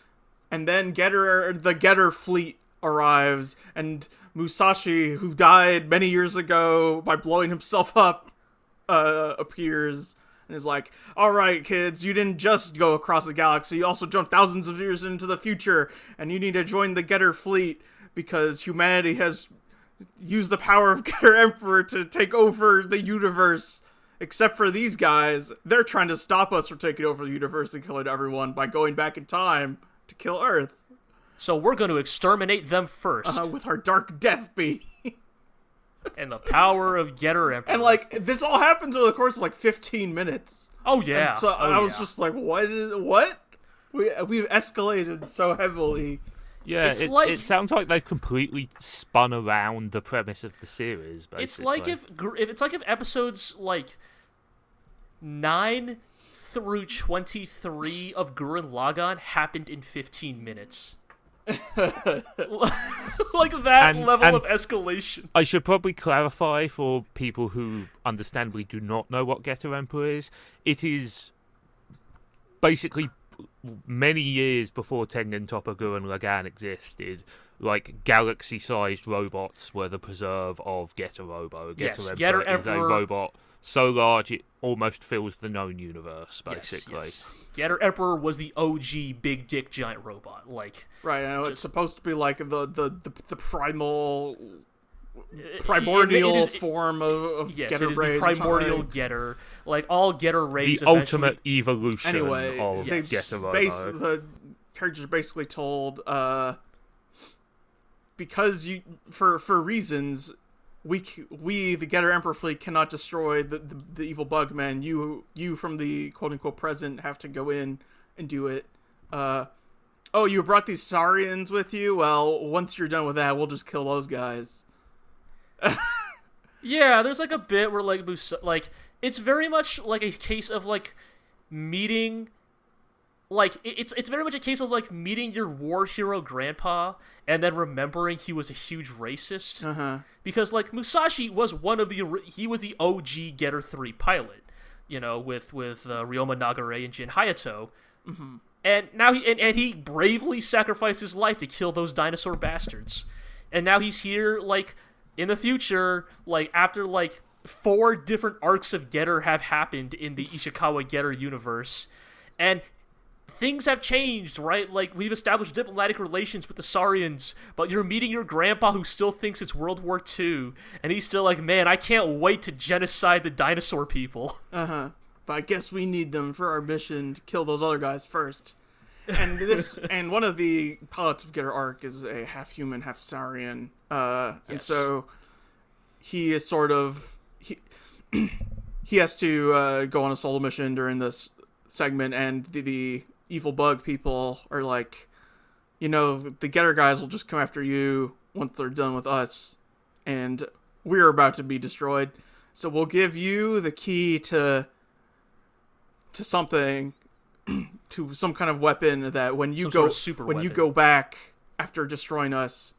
Speaker 4: And then the Getter fleet arrives, and Musashi, who died many years ago by blowing himself up, appears and is like, all right, kids, you didn't just go across the galaxy, you also jumped thousands of years into the future, and you need to join the Getter fleet because humanity has used the power of Getter Emperor to take over the universe. Except for these guys, they're trying to stop us from taking over the universe and killing everyone by going back in time to kill Earth.
Speaker 3: So we're going to exterminate them first.
Speaker 4: With our dark death beam.
Speaker 3: And the power of Getter Emperor.
Speaker 4: And, like, this all happens over the course of, like, 15 minutes.
Speaker 3: Oh, yeah.
Speaker 4: And so I was just like, what? We've escalated so heavily.
Speaker 2: Yeah, it sounds like they've completely spun around the premise of the series, basically.
Speaker 3: It's like if episodes, like, 9 through 23 of Gurren Lagann happened in 15 minutes. Like that level of escalation.
Speaker 2: I should probably clarify for people who understandably do not know what Getter Emperor is. It is basically many years before Tengen Toppa Gurren Lagann existed. Like, galaxy-sized robots were the preserve of Getter Robo. Getter Emperor is a robot so large it almost fills the known universe, basically.
Speaker 3: Yes. Getter Emperor was the OG big dick giant robot. Like,
Speaker 4: right, it's supposed to be like the primordial form of Getter
Speaker 3: Rays.
Speaker 4: Yes, it is
Speaker 3: the primordial Getter. Like, all Getter Rays
Speaker 2: the ultimate evolution of
Speaker 4: Getter Robo. The characters are basically told, because for reasons, we the Getter Emperor fleet cannot destroy the evil bugmen. You from the quote unquote present have to go in and do it. Oh, you brought these Saurians with you? Well, once you're done with that, we'll just kill those guys.
Speaker 3: Yeah, there's like a bit where like it's very much like a case of like meeting. Like, it's very much a case of, like, meeting your war hero grandpa and then remembering he was a huge racist.
Speaker 4: Uh-huh.
Speaker 3: Because, like, Musashi was he was the OG Getter 3 pilot, you know, with Ryoma Nagare and Jin Hayato.
Speaker 4: Mm-hmm.
Speaker 3: And now he bravely sacrificed his life to kill those dinosaur bastards. And now he's here, like, in the future, like, after, like, 4 different arcs of Getter have happened in the Ishikawa Getter universe. And things have changed, right? Like, we've established diplomatic relations with the Saurians, but you're meeting your grandpa who still thinks it's World War II, and he's still like, man, I can't wait to genocide the dinosaur people.
Speaker 4: Uh-huh. But I guess we need them for our mission to kill those other guys first. And and one of the pilots of Getter Arc is a half human, half Saurian. And so he is sort of he has to go on a solo mission during this segment, and the evil bug people are like, you know, the Getter guys will just come after you once they're done with us, and we're about to be destroyed. So we'll give you the key to something, to some kind of weapon that when you you go back after destroying us,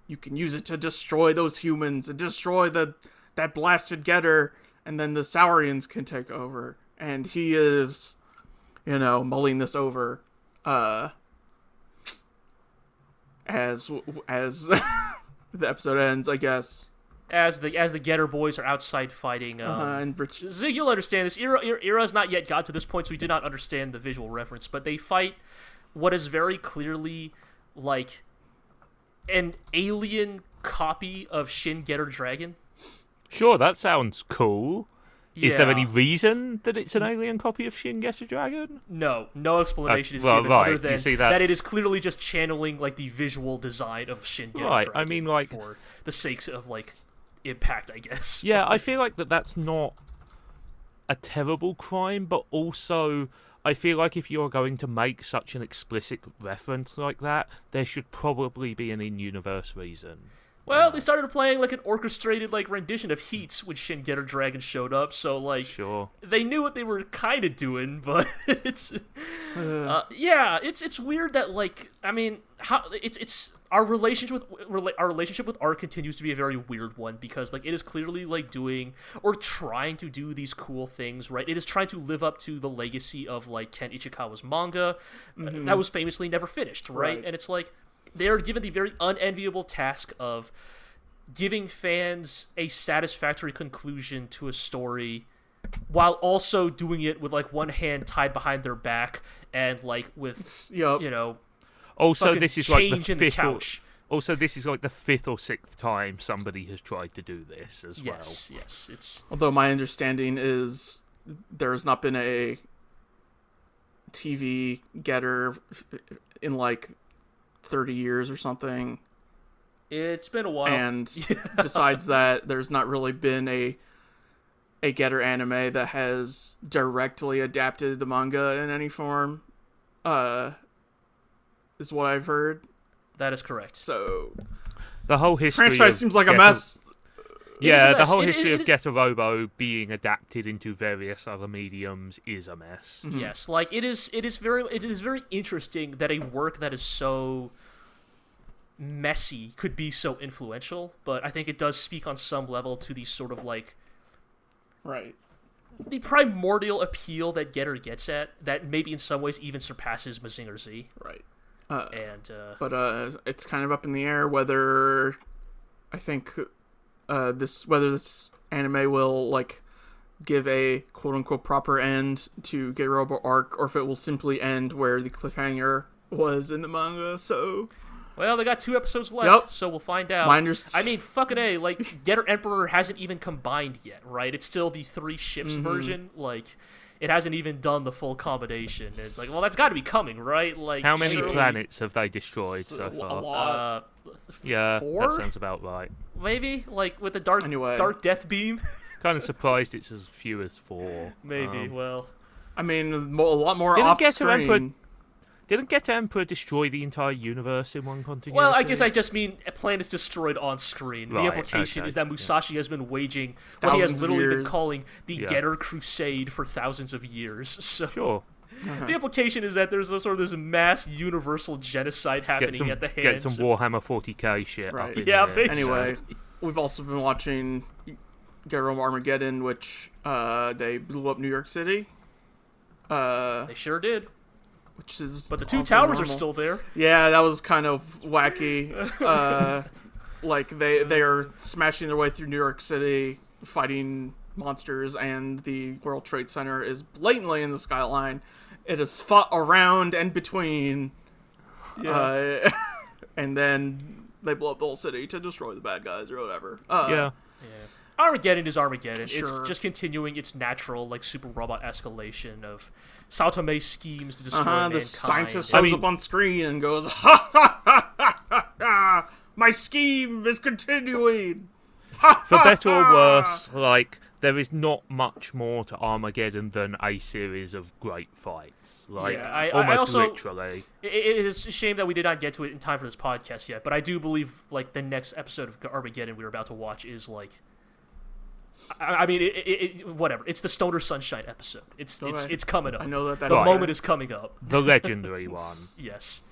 Speaker 4: you can use it to destroy those humans and destroy that blasted Getter, and then the Saurians can take over. And he is, you know, mulling this over, as the episode ends, I guess.
Speaker 3: As the Getter boys are outside fighting, Zig, you'll understand this. Ira has not yet got to this point, so we did not understand the visual reference. But they fight what is very clearly like an alien copy of Shin Getter Dragon.
Speaker 2: Sure, that sounds cool.
Speaker 3: Yeah.
Speaker 2: Is there any reason that it's an alien copy of Shin Getter Dragon?
Speaker 3: No explanation is given other than that it is clearly just channeling like the visual design of Shin Getter Dragon.
Speaker 2: I mean, like,
Speaker 3: for the sakes of like impact, I guess.
Speaker 2: Yeah, I feel like that's not a terrible crime, but also I feel like if you're going to make such an explicit reference like that, there should probably be an in-universe reason.
Speaker 3: Well, they started playing like an orchestrated like rendition of Heats when Shin Getter Dragon showed up, so like
Speaker 2: sure.
Speaker 3: They knew what they were kind of doing, but it's it's weird that like I mean how it's our relationship with Arc continues to be a very weird one because like it is clearly like doing or trying to do these cool things, right? It is trying to live up to the legacy of like Ken Ichikawa's manga that was famously never finished, right? And it's like they are given the very unenviable task of giving fans a satisfactory conclusion to a story while also doing it with like one hand tied behind their back and like with
Speaker 2: also this is like
Speaker 3: change in the couch.
Speaker 2: Also, this is like the 5th or 6th time somebody has tried to do this as well.
Speaker 3: Yes. It's
Speaker 4: although my understanding is there has not been a TV getter in like 30 years or something.
Speaker 3: It's been a while.
Speaker 4: And besides that, there's not really been a getter anime that has directly adapted the manga in any form. Is what I've heard.
Speaker 3: That is correct.
Speaker 4: So
Speaker 2: the whole history
Speaker 4: franchise seems like a mess.
Speaker 2: Yeah, the whole history of Getter Robo being adapted into various other mediums is a mess.
Speaker 3: Mm-hmm. Yes, like it is very interesting that a work that is so messy could be so influential, but I think it does speak on some level to the sort of like the primordial appeal that Getter gets at that maybe in some ways even surpasses Mazinger Z.
Speaker 4: Right.
Speaker 3: But
Speaker 4: it's kind of up in the air whether I think whether this anime will like give a quote unquote proper end to Get Robo Arc, or if it will simply end where the cliffhanger was in the manga. So
Speaker 3: well, they got 2 episodes left, so we'll find out. I mean, fucking A, like, Getter Emperor hasn't even combined yet, right? It's still the 3 ships version. Like, it hasn't even done the full combination. It's like, well, that's got to be coming, right? Like,
Speaker 2: how many planets have they destroyed so far?
Speaker 3: A lot.
Speaker 2: Yeah,
Speaker 3: 4?
Speaker 2: that sounds about right.
Speaker 3: Maybe, like with the dark death beam.
Speaker 2: Kind of surprised it's as few as 4.
Speaker 3: Maybe. Well,
Speaker 4: I mean, a lot more off screen.
Speaker 2: Didn't Getter Emperor destroy the entire universe in one continuity?
Speaker 3: Well, I guess I just mean a planet is destroyed on screen.
Speaker 2: Right,
Speaker 3: the implication is that Musashi has been waging what he has literally been calling the Getter Crusade for thousands of years. So
Speaker 2: sure.
Speaker 3: The implication is that there's sort of this mass universal genocide happening at the hands.
Speaker 2: Get some Warhammer 40k shit
Speaker 4: right.
Speaker 2: up in
Speaker 3: yeah,
Speaker 2: there.
Speaker 4: Anyway, we've also been watching Garo Armageddon, which they blew up New York City.
Speaker 3: They sure did.
Speaker 4: Which is
Speaker 3: but the 2 towers are still there.
Speaker 4: Yeah, that was kind of wacky. Like they are smashing their way through New York City, fighting monsters, and the World Trade Center is blatantly in the skyline. It is fought around and between, and then they blow up the whole city to destroy the bad guys or whatever.
Speaker 3: Armageddon is Armageddon.
Speaker 4: Sure.
Speaker 3: It's just continuing its natural, like, super robot escalation of Sao Tome's schemes to destroy mankind.
Speaker 4: The scientist shows up on screen and goes, "Ha ha ha ha ha ha! My scheme is continuing."
Speaker 2: For better or worse, like, there is not much more to Armageddon than a series of great fights. Like, almost literally.
Speaker 3: It is a shame that we did not get to it in time for this podcast yet, but I do believe, like, the next episode of Armageddon we're about to watch is, like, I mean, whatever. It's the Stoner Sunshine episode. It's coming up.
Speaker 4: I know that
Speaker 3: the moment is coming up.
Speaker 2: The legendary one.
Speaker 3: Yes.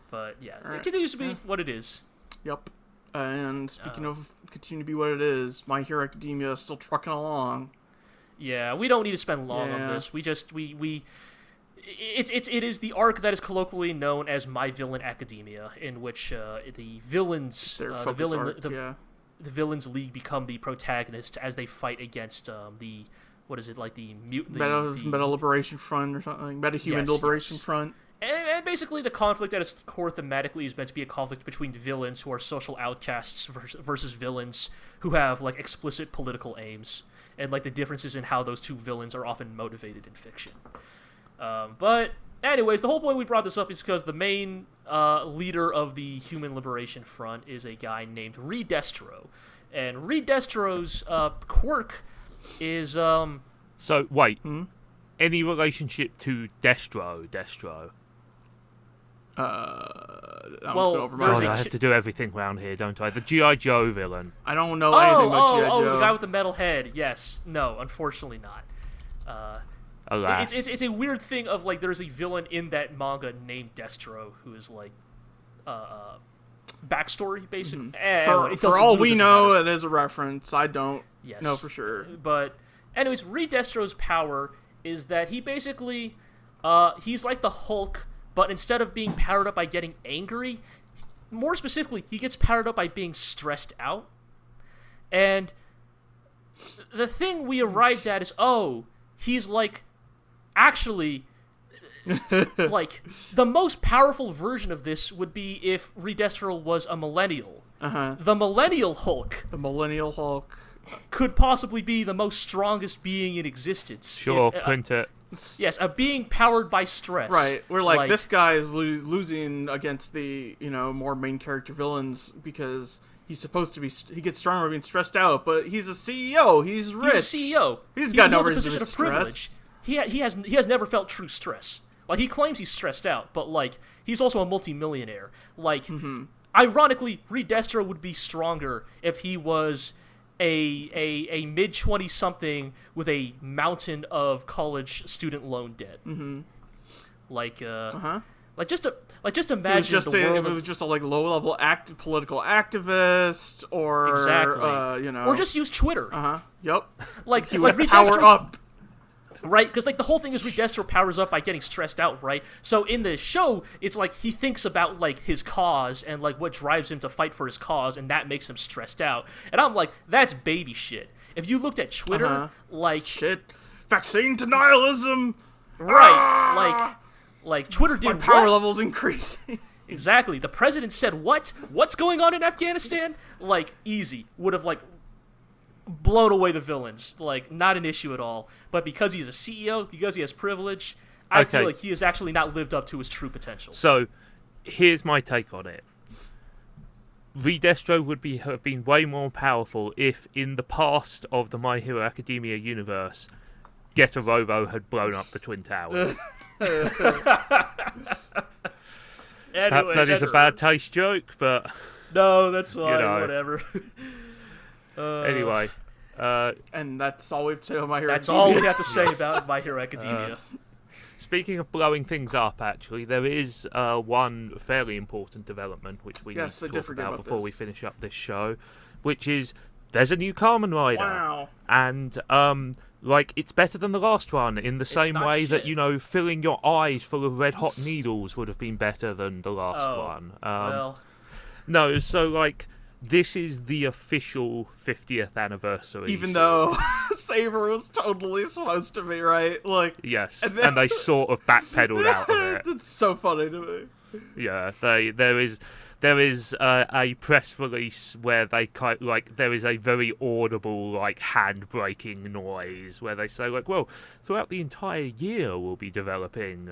Speaker 3: But yeah, it continues to be what it is.
Speaker 4: Yep. And speaking of continue to be what it is, My Hero Academia is still trucking along.
Speaker 3: Yeah, we don't need to spend long on this. We it is the arc that is colloquially known as My Villain Academia, in which the villains, the villains league become the protagonists as they fight against the
Speaker 4: Meta Liberation Front or something, Meta Human Liberation Front.
Speaker 3: And basically the conflict at its core thematically is meant to be a conflict between villains who are social outcasts versus villains who have, like, explicit political aims, and, like, the differences in how those 2 villains are often motivated in fiction. But anyways, the whole point we brought this up is because the main leader of the Human Liberation Front is a guy named Redestro. And Redestro's quirk is...
Speaker 2: So, wait. Any relationship to Destro? I have to do everything around here, don't I? The G.I. Joe villain.
Speaker 4: I don't know anything about G.I. Joe.
Speaker 3: The guy with the metal head. Yes. No, unfortunately not.
Speaker 2: Alas.
Speaker 3: It's a weird thing of, like, there's a villain in that manga named Destro who is, like, backstory, basically.
Speaker 4: For all we know, it is a reference. I don't know for sure.
Speaker 3: But, anyways, Redestro's power is that he basically, he's like the Hulk, but instead of being powered up by getting angry, more specifically, he gets powered up by being stressed out. And the thing we arrived at is, he's like, actually, like, the most powerful version of this would be if Redestro was a millennial. The millennial Hulk.
Speaker 4: The millennial Hulk
Speaker 3: could possibly be the most strongest being in existence.
Speaker 2: Sure, print it.
Speaker 3: Yes, a being powered by stress.
Speaker 4: Right, we're like this guy is losing against the, more main character villains because he's supposed to be, he gets stronger by being stressed out, but he's a CEO, he's rich.
Speaker 3: He's a CEO.
Speaker 4: He's got no
Speaker 3: position
Speaker 4: reason to be
Speaker 3: of privilege. He has never felt true stress. Like, he claims he's stressed out, but, like, he's also a multimillionaire. Like, ironically, Redestro would be stronger if he was a mid-20-something with a mountain of college student loan debt. Like just imagine
Speaker 4: if it was just a like low-level political activist, or
Speaker 3: exactly, or just use Twitter.
Speaker 4: Yep.
Speaker 3: Like
Speaker 4: he would power up.
Speaker 3: Right, because like the whole thing is Redestro powers up by getting stressed out, right? So in the show, it's like he thinks about like his cause and like what drives him to fight for his cause, and that makes him stressed out. And I'm like, that's baby shit. If you looked at Twitter, like
Speaker 4: vaccine denialism,
Speaker 3: right? Like Twitter did.
Speaker 4: My power levels increasing.
Speaker 3: Exactly. The president said, "What? What's going on in Afghanistan?" Like easy would have like blown away the villains, like not an issue at all. But because he's a CEO, because he has privilege, I feel like he has actually not lived up to his true potential.
Speaker 2: So, here's my take on it. Redestro would have been way more powerful if, in the past of the My Hero Academia universe, Get a Robo had blown up the Twin Towers.
Speaker 3: Perhaps
Speaker 2: that is a bad taste joke, but
Speaker 3: no, that's fine. Whatever.
Speaker 2: Anyway,
Speaker 4: and that's all we have to say about My Hero.
Speaker 3: That's all we have to say about My Hero Academia.
Speaker 2: Speaking of blowing things up, actually, there is one fairly important development which we need to talk about before we finish up this show, which is there's a new Kamen Rider.
Speaker 4: Wow.
Speaker 2: And like, it's better than the last one in the same way that, filling your eyes full of red hot needles would have been better than the last one. No, so like, this is the official 50th anniversary.
Speaker 4: Even though Saber was totally supposed to be, right? Like,
Speaker 2: yes, and they sort of backpedaled out of it.
Speaker 4: It's so funny to me.
Speaker 2: Yeah, there is a press release where they there is a very audible like hand-breaking noise where they say like, well, throughout the entire year we'll be developing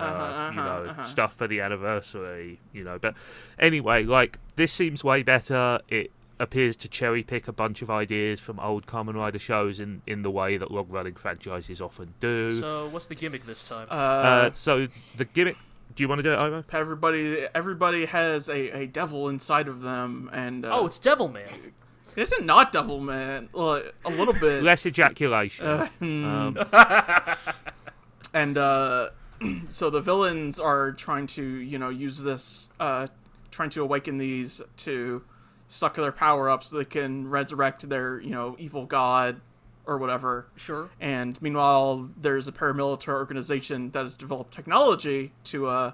Speaker 2: stuff for the anniversary, But anyway, like, this seems way better. It appears to cherry pick a bunch of ideas from old Kamen Rider shows in the way that long-running franchises often do.
Speaker 3: So what's the gimmick this time?
Speaker 2: So the gimmick. Do you want to do it, Ivo?
Speaker 4: Everybody has a devil inside of them, and
Speaker 3: it's Devilman.
Speaker 4: Isn't not Devilman? Like, a little bit
Speaker 2: less ejaculation.
Speaker 4: And so the villains are trying to use this, trying to awaken these to suck their power up so they can resurrect their evil god or whatever.
Speaker 3: Sure.
Speaker 4: And meanwhile, there's a paramilitary organization that has developed technology to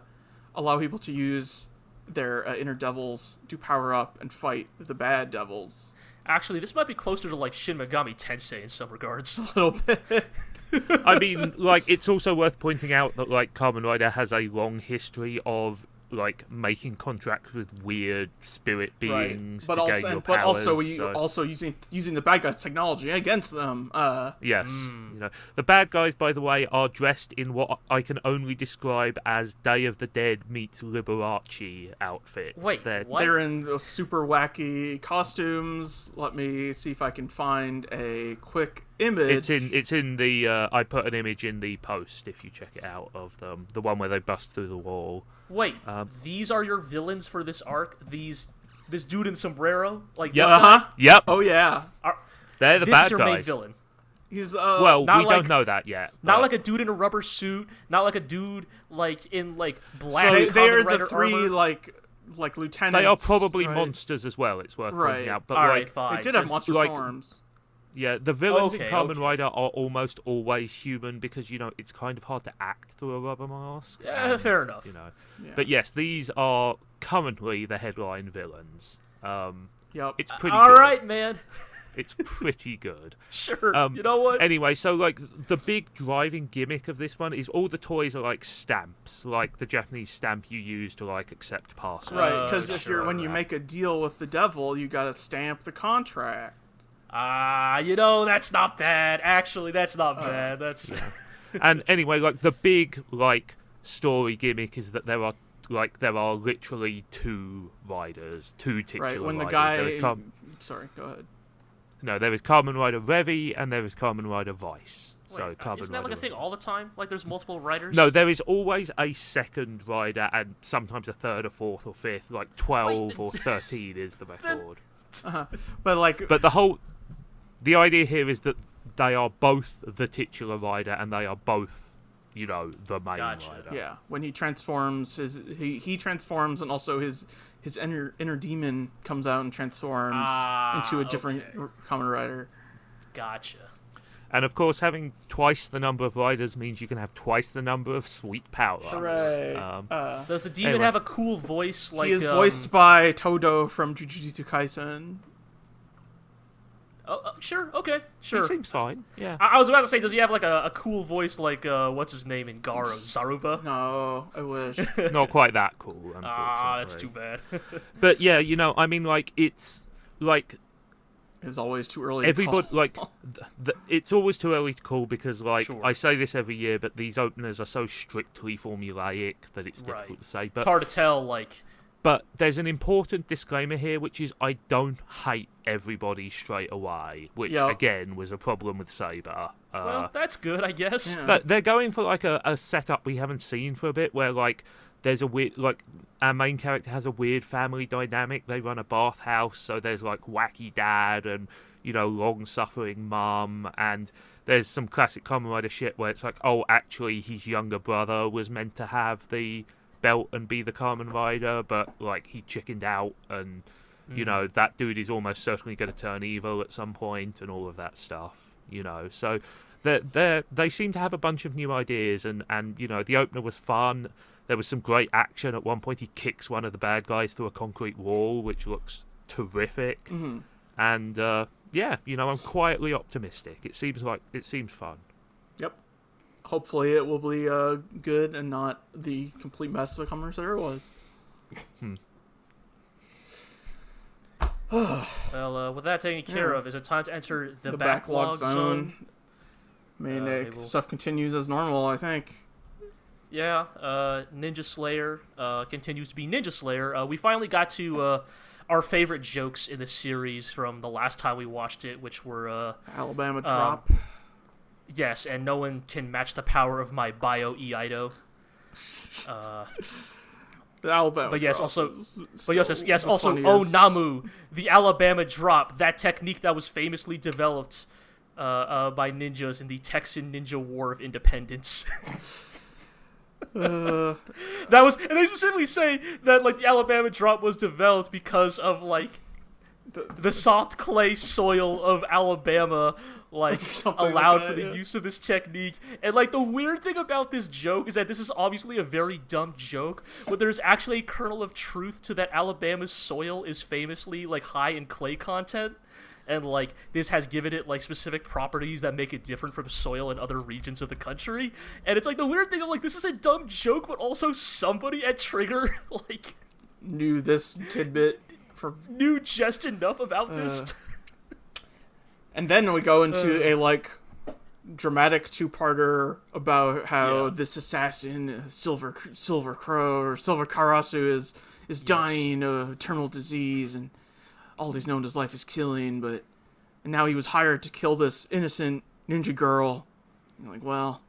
Speaker 4: allow people to use their inner devils to power up and fight the bad devils.
Speaker 3: Actually, this might be closer to like Shin Megami Tensei in some regards.
Speaker 4: A little bit.
Speaker 2: I mean, like, it's also worth pointing out that like Kamen Rider has a long history of like making contracts with weird spirit beings to gain your powers.
Speaker 4: But also using the bad guys' technology against them.
Speaker 2: Yes, the bad guys, by the way, are dressed in what I can only describe as Day of the Dead meets Liberace outfits.
Speaker 3: Wait, what?
Speaker 4: They're in super wacky costumes. Let me see if I can find a quick image.
Speaker 2: It's in the I put an image in the post if you check it out of them, the one where they bust through the wall.
Speaker 3: Wait, these are your villains for this arc? This dude in sombrero? Like,
Speaker 2: yep. Yep.
Speaker 4: Oh yeah.
Speaker 2: They're the bad
Speaker 3: this is your
Speaker 2: guys.
Speaker 3: main villain.
Speaker 4: He's
Speaker 2: well, we don't know that yet.
Speaker 3: Not like a dude in a rubber suit. Not like a dude like in like black.
Speaker 4: So they are
Speaker 3: Rider
Speaker 4: the three
Speaker 3: armor.
Speaker 4: like lieutenants.
Speaker 2: They are probably
Speaker 4: right?
Speaker 2: monsters as well. It's worth pointing out. But
Speaker 3: all
Speaker 2: like,
Speaker 3: right, fine.
Speaker 4: They did have monster forms.
Speaker 2: Yeah, the villains in
Speaker 3: Okay,
Speaker 2: Kamen Rider are almost always human because, it's kind of hard to act through a rubber mask.
Speaker 3: Yeah, fair enough.
Speaker 4: Yeah.
Speaker 2: But yes, these are currently the headline villains.
Speaker 4: Yep.
Speaker 2: It's pretty
Speaker 3: All
Speaker 2: good.
Speaker 3: right, man.
Speaker 2: It's pretty good.
Speaker 3: Sure. You know what?
Speaker 2: Anyway, so the big driving gimmick of this one is all the toys are like stamps, like the Japanese stamp you use to accept parcels.
Speaker 4: Right, because when you
Speaker 2: that.
Speaker 4: make a deal with the devil, you gotta stamp the contract.
Speaker 3: That's not bad. Actually, that's not bad. That's.
Speaker 2: Yeah. And anyway, the big story gimmick is that there are literally two riders, two titular
Speaker 4: right, when the
Speaker 2: riders.
Speaker 4: guy... Sorry, go ahead.
Speaker 2: No, there is Kamen Rider Revice and there is Kamen Rider Revice.
Speaker 3: Wait, isn't that a thing all the time? There's multiple riders?
Speaker 2: No, there is always a second rider and sometimes a third or fourth or fifth. 12 or 13 is the record.
Speaker 4: But
Speaker 2: the idea here is that they are both the titular rider and they are both, the main
Speaker 3: Gotcha.
Speaker 2: rider.
Speaker 4: Yeah, when he transforms, he transforms, and also his inner demon comes out and transforms into a different Kamen Rider.
Speaker 3: Gotcha.
Speaker 2: And of course, having twice the number of riders means you can have twice the number of sweet power-ups.
Speaker 4: Hooray.
Speaker 3: Does the demon have a cool voice?
Speaker 4: He is voiced by Todo from Jujutsu Kaisen.
Speaker 3: Oh, sure, okay, sure.
Speaker 2: He seems fine, yeah.
Speaker 3: I was about to say, does he have a cool voice like, what's his name in Garo? Zaruba?
Speaker 4: No, I wish.
Speaker 2: Not quite that cool, unfortunately.
Speaker 3: That's too bad.
Speaker 2: But yeah, it's
Speaker 4: It's always too early
Speaker 2: everybody,
Speaker 4: to call.
Speaker 2: it's always too early to call because,
Speaker 3: Sure.
Speaker 2: I say this every year, but these openers are so strictly formulaic that it's difficult to say. But
Speaker 3: it's hard to tell,
Speaker 2: But there's an important disclaimer here, which is I don't hate everybody straight away, which, again, was a problem with Saber.
Speaker 3: Well, that's good, I guess.
Speaker 2: Yeah. They're going for, a setup we haven't seen for a bit, where, there's a weird, our main character has a weird family dynamic. They run a bathhouse, so there's, wacky dad and, long-suffering mum, and there's some classic Kamen Rider shit where it's actually, his younger brother was meant to have the belt and be the Kamen Rider, but he chickened out, and that dude is almost certainly going to turn evil at some point, and all of that stuff. So they seem to have a bunch of new ideas, and the opener was fun. There was some great action. At one point, he kicks one of the bad guys through a concrete wall, which looks terrific.
Speaker 4: Mm-hmm.
Speaker 2: And I'm quietly optimistic. It seems fun.
Speaker 4: Yep. Hopefully it will be good and not the complete mess of a Kamen Rider was.
Speaker 3: Well, with that taken care of, is it time to enter the backlog zone?
Speaker 4: Stuff continues as normal, I think.
Speaker 3: Yeah, Ninja Slayer continues to be Ninja Slayer. We finally got to our favorite jokes in the series from the last time we watched it, which were...
Speaker 4: Alabama Drop.
Speaker 3: Yes, and no one can match the power of my Bio Iaido.
Speaker 4: The Alabama
Speaker 3: but yes,
Speaker 4: Drop
Speaker 3: also,
Speaker 4: also
Speaker 3: Oh Namu, the Alabama Drop, that technique that was famously developed by ninjas in the Texan Ninja War of Independence. And they specifically say that the Alabama Drop was developed because of the soft clay soil of Alabama allowed for the use of this technique. And the weird thing about this joke is that this is obviously a very dumb joke, but there's actually a kernel of truth to that. Alabama's soil is famously high in clay content, and this has given it specific properties that make it different from soil in other regions of the country. And it's the weird thing of this is a dumb joke, but also somebody at Trigger
Speaker 4: knew this tidbit
Speaker 3: knew just enough about this.
Speaker 4: And then we go into a dramatic two-parter about how this assassin, Silver Crow or Silver Karasu, is dying of eternal disease, and all he's known his life is killing, and now he was hired to kill this innocent ninja girl. And you're well,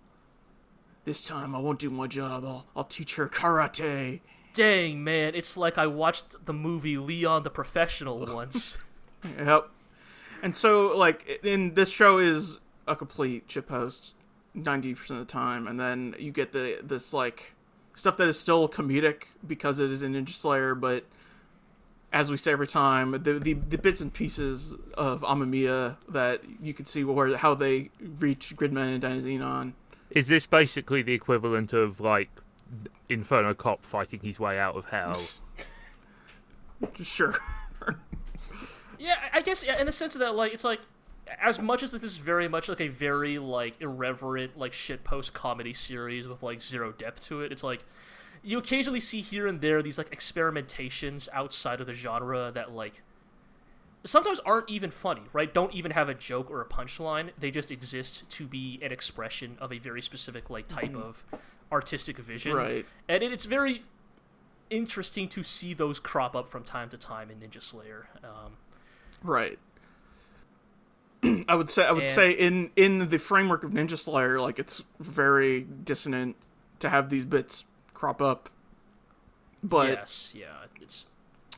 Speaker 4: this time I won't do my job. I'll teach her karate.
Speaker 3: Dang, man, it's I watched the movie Leon the Professional once.
Speaker 4: Yep. And so, in this show is a complete shitpost 90% of the time, and then you get this stuff that is still comedic because it is in Ninja Slayer, but as we say every time, the bits and pieces of Amemiya that you can see how they reach Gridman and Dynazenon.
Speaker 2: Is this basically the equivalent of, like, Inferno Cop fighting his way out of hell?
Speaker 4: Sure.
Speaker 3: Yeah, I guess in the sense of that, like, it's like, as much as this is very much like a very, like, irreverent, like, shitpost comedy series with, like, zero depth to it, it's like, you occasionally see here and there these, like, experimentations outside of the genre that, like, sometimes aren't even funny, right? Don't even have a joke or a punchline. They just exist to be an expression of a very specific, like, type of artistic vision.
Speaker 4: Right.
Speaker 3: And it's very interesting to see those crop up from time to time in Ninja Slayer.
Speaker 4: Right. I would say in the framework of Ninja Slayer, like, it's very dissonant to have these bits crop up. But
Speaker 3: yes, yeah, it's.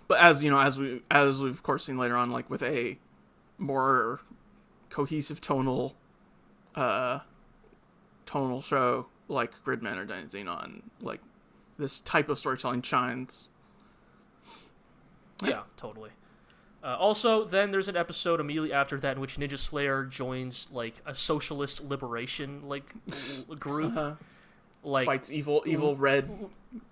Speaker 4: But as you know, as we've of course seen later on, like with a more cohesive tonal show like Gridman or Dynazenon, like this type of storytelling shines.
Speaker 3: Yeah, totally. Also, then there's an episode immediately after that in which Ninja Slayer joins, like, a socialist liberation, like, group. Like,
Speaker 4: fights evil red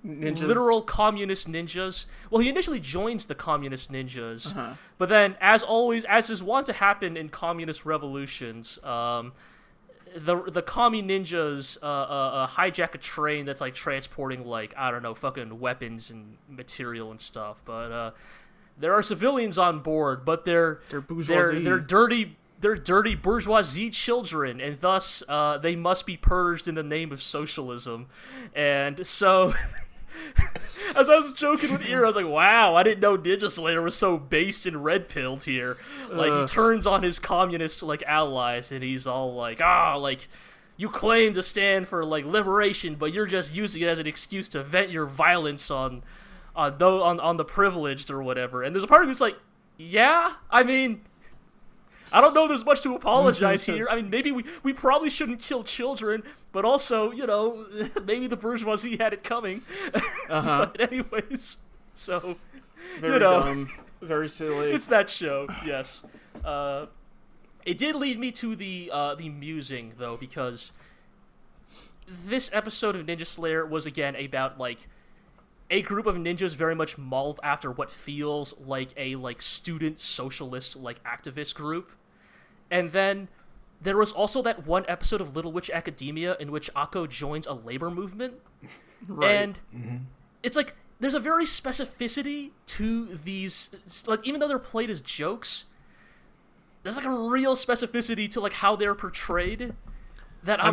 Speaker 4: ninjas.
Speaker 3: Literal communist ninjas. Well, he initially joins the communist ninjas, but then, as always, as is wont to happen in communist revolutions, the commie ninjas hijack a train that's, like, transporting, like, I don't know, fucking weapons and material and stuff, but there are civilians on board, but they're dirty bourgeoisie children, and thus they must be purged in the name of socialism. And so, as I was joking with Ira, I was like, wow, I didn't know Ninja Slayer was so based and red-pilled here. Like, he turns on his communist, like, allies, and he's all like, like, you claim to stand for, like, liberation, but you're just using it as an excuse to vent your violence on the privileged or whatever. And there's a part of me that's like, yeah, I mean, I don't know there's much to apologize here. I mean, maybe we probably shouldn't kill children, but also, you know, maybe the bourgeoisie had it coming. But anyways, so,
Speaker 4: very
Speaker 3: you know,
Speaker 4: dumb, very silly.
Speaker 3: It's that show, yes. It did lead me to the musing, though, because this episode of Ninja Slayer was, again, about, like, a group of ninjas very much mauled after what feels like a, like, student socialist, like, activist group. And then there was also that one episode of Little Witch Academia in which Akko joins a labor movement. Right. And it's like, there's a very specificity to these, like, even though they're played as jokes, there's, like, a real specificity to, like, how they're portrayed. That I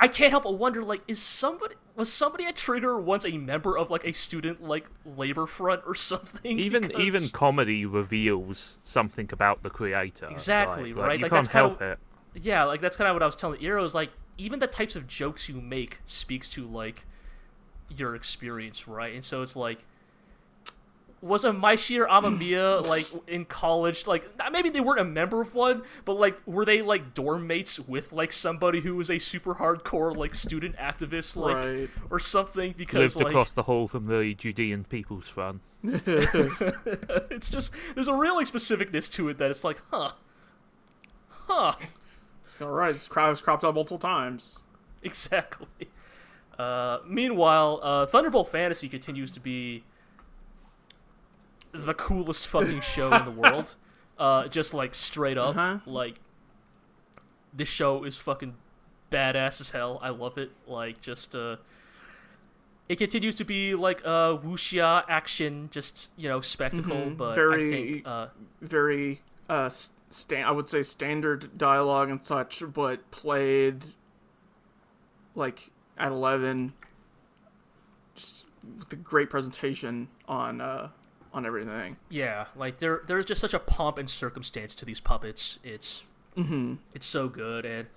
Speaker 3: can't help but wonder, like, was somebody at Trigger once a member of, like, a student, like, labor front or something?
Speaker 2: Even comedy reveals something about the creator.
Speaker 3: Exactly,
Speaker 2: like,
Speaker 3: right?
Speaker 2: You
Speaker 3: like,
Speaker 2: can't help it.
Speaker 3: Yeah, like, that's kind of what I was telling Iro, is, like, even the types of jokes you make speaks to, like, your experience, right? And so it's like, was a Maishir Amemiya, like, in college, like, maybe they weren't a member of one, but, like, were they, like, dorm mates with, like, somebody who was a super hardcore, like, student activist, like, right, or something? Because,
Speaker 2: lived across the hall from the Judean People's Front.
Speaker 3: It's just, there's a real, like, specificness to it that it's like, huh.
Speaker 4: Alright, this crowd was cropped up multiple times.
Speaker 3: Exactly. Meanwhile, Thunderbolt Fantasy continues to be the coolest fucking show in the world. Just, like, straight up. Like, this show is fucking badass as hell. I love it. Like, just, it continues to be, like, wuxia action, just, you know, spectacle, but
Speaker 4: very,
Speaker 3: I think,
Speaker 4: very, I would say standard dialogue and such, but played, like, at 11, just with a great presentation on everything.
Speaker 3: Yeah, like, there's just such a pomp and circumstance to these puppets. It's so good, and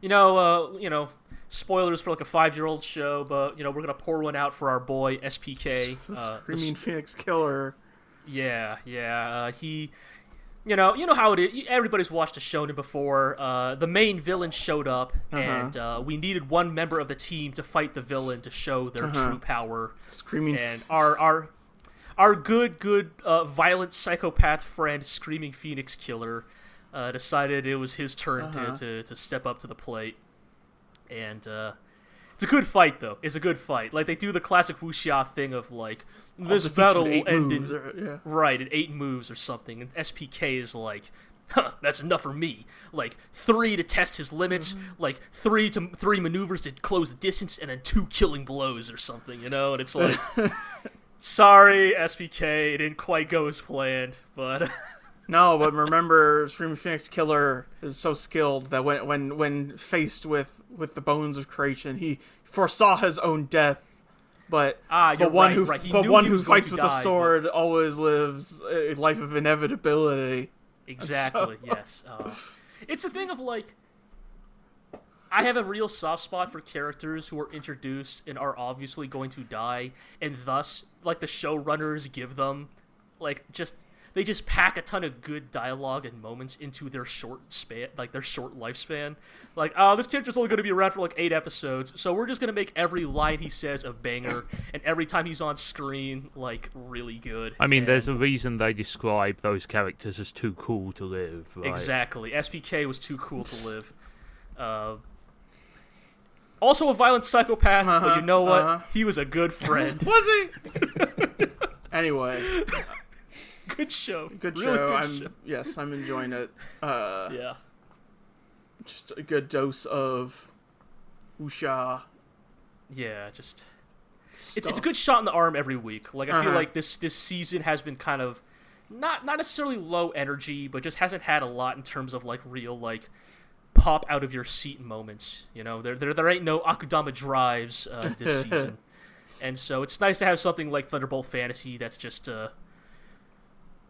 Speaker 3: you know, spoilers for, like, a 5-year-old show, but, you know, we're gonna pour one out for our boy SPK,
Speaker 4: Screaming Phoenix Killer.
Speaker 3: Yeah, he, you know how it is. Everybody's watched a shonen before. The main villain showed up, and we needed one member of the team to fight the villain to show their true power.
Speaker 4: Screaming.
Speaker 3: And our good violent psychopath friend, Screaming Phoenix Killer, decided it was his turn to step up to the plate. And it's a good fight, though. It's a good fight. Like, they do the classic wuxia thing of, like, this battle will end in... Right, in 8 moves or something. And SPK is like, that's enough for me. Like, 3 to test his limits, like, 3 maneuvers to close the distance, and then 2 killing blows or something, you know? And it's like, sorry, SPK, it didn't quite go as planned, but...
Speaker 4: No, but remember, Screaming Phoenix Killer is so skilled that when faced with the bones of creation, he foresaw his own death. But one who fights with the sword always lives a life of inevitability.
Speaker 3: Exactly. Yes. It's a thing of like, I have a real soft spot for characters who are introduced and are obviously going to die, and thus, like, the showrunners give them, like, they just pack a ton of good dialogue and moments into their short lifespan. Like, this character's only going to be around for like 8 episodes, so we're just going to make every line he says a banger, and every time he's on screen, like, really good.
Speaker 2: I mean, there's a reason they describe those characters as too cool to live, right?
Speaker 3: Exactly. SPK was too cool to live. Also a violent psychopath, but you know what? He was a good friend.
Speaker 4: Was he? Anyway...
Speaker 3: Good show.
Speaker 4: Good
Speaker 3: really
Speaker 4: show.
Speaker 3: Good show.
Speaker 4: Yes, I'm enjoying it.
Speaker 3: Yeah.
Speaker 4: Just a good dose of wuxia.
Speaker 3: Yeah, just it's a good shot in the arm every week. Like, I feel like this season has been kind of not necessarily low energy, but just hasn't had a lot in terms of like real like pop out of your seat moments. You know, there ain't no Akudama drives this season, and so it's nice to have something like Thunderbolt Fantasy that's just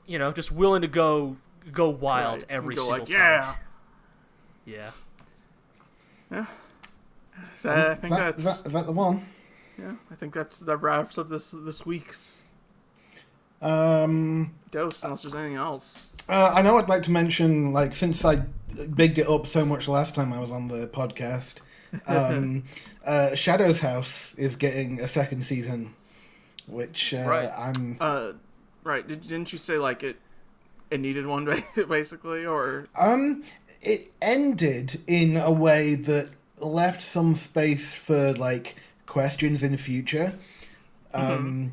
Speaker 3: you know, just willing to go wild every single time. Yeah.
Speaker 4: So I think
Speaker 1: is that the one?
Speaker 4: Yeah, I think that wraps up this week's dose. Unless there's anything else.
Speaker 1: I know I'd like to mention, like, since I bigged it up so much last time I was on the podcast, Shadow's House is getting a 2nd season, which I'm.
Speaker 4: Right. Didn't you say, like, it needed one, basically, or...
Speaker 1: It ended in a way that left some space for, like, questions in the future. And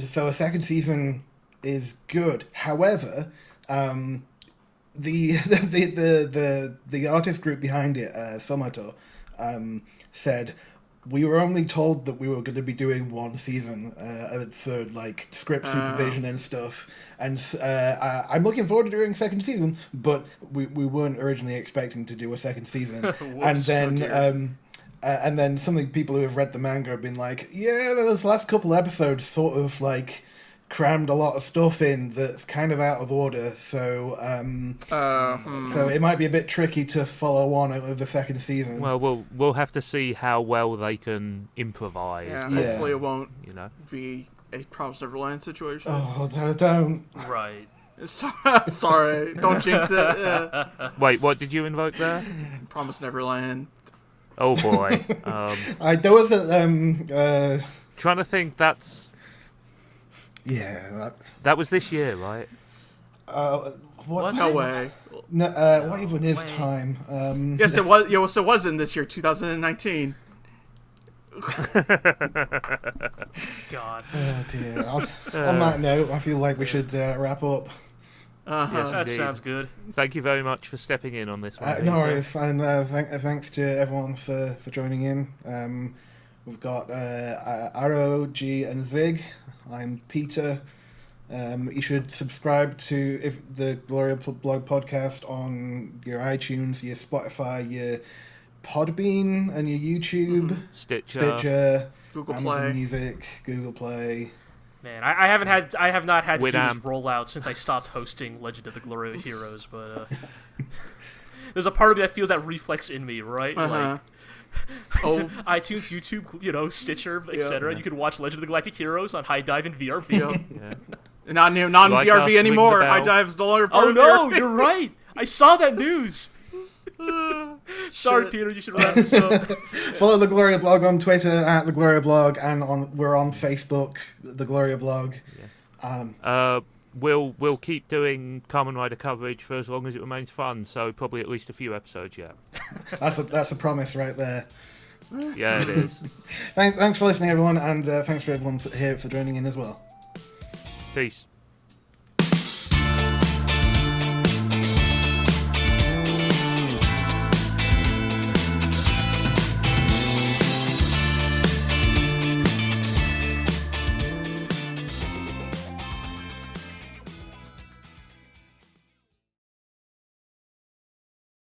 Speaker 1: so a 2nd season is good. However, the artist group behind it, Somato, said... We were only told that we were going to be doing 1 season for, like, script supervision and stuff. And I'm looking forward to doing 2nd season, but we weren't originally expecting to do a 2nd season.
Speaker 3: Whoops,
Speaker 1: and then some of the people who have read the manga have been like, yeah, those last couple episodes sort of, like, crammed a lot of stuff in that's kind of out of order, so so it might be a bit tricky to follow on with the 2nd season.
Speaker 2: Well, we'll have to see how well they can improvise.
Speaker 4: Yeah. Hopefully it won't, be a Promise Neverland situation.
Speaker 1: Oh, don't.
Speaker 3: Right.
Speaker 4: Sorry, don't jinx it. Yeah.
Speaker 2: Wait, what did you invoke there?
Speaker 4: Promise Neverland.
Speaker 2: Oh boy.
Speaker 1: There was a
Speaker 2: trying to think. That's.
Speaker 1: Yeah,
Speaker 2: that was this year, right?
Speaker 1: What?
Speaker 4: No way.
Speaker 1: No, what even is time?
Speaker 4: Yes, it was. It was in this year, 2019.
Speaker 3: God.
Speaker 1: Oh dear. On that note, I feel like we should wrap up.
Speaker 2: Yes,
Speaker 3: that sounds good.
Speaker 2: Thank you very much for stepping in on this one.
Speaker 1: No worries, and thanks to everyone for joining in. We've got Arrow, G, and Zig. I'm Peter. You should subscribe to the GLORIO blog podcast on your iTunes, your Spotify, your Podbean, and your YouTube, Stitcher,
Speaker 4: Google
Speaker 1: Amazon
Speaker 4: Play.
Speaker 1: Music, Google Play.
Speaker 3: Man, I have not had to do this rollout since I stopped hosting Legend of the GLORIO Heroes, but there's a part of me that feels that reflex in me, right? Like, iTunes, YouTube, Stitcher, etc. You can watch Legend of the Galactic Heroes on High Dive and VRV.
Speaker 4: Yeah. Not VRV anymore. High Dive's no longer part of VRV.
Speaker 3: Oh no, you're right. I saw that news. Sorry, Peter, you should wrap this up.
Speaker 1: Follow the Gloria blog on Twitter at the Gloria blog, and we're on Facebook, the Gloria blog.
Speaker 2: Yeah. We'll keep doing Kamen Rider coverage for as long as it remains fun. So probably at least a few episodes yet.
Speaker 1: That's a promise right there.
Speaker 2: Yeah, it is.
Speaker 1: Thanks for listening, everyone, and thanks for everyone here for joining in as well.
Speaker 2: Peace.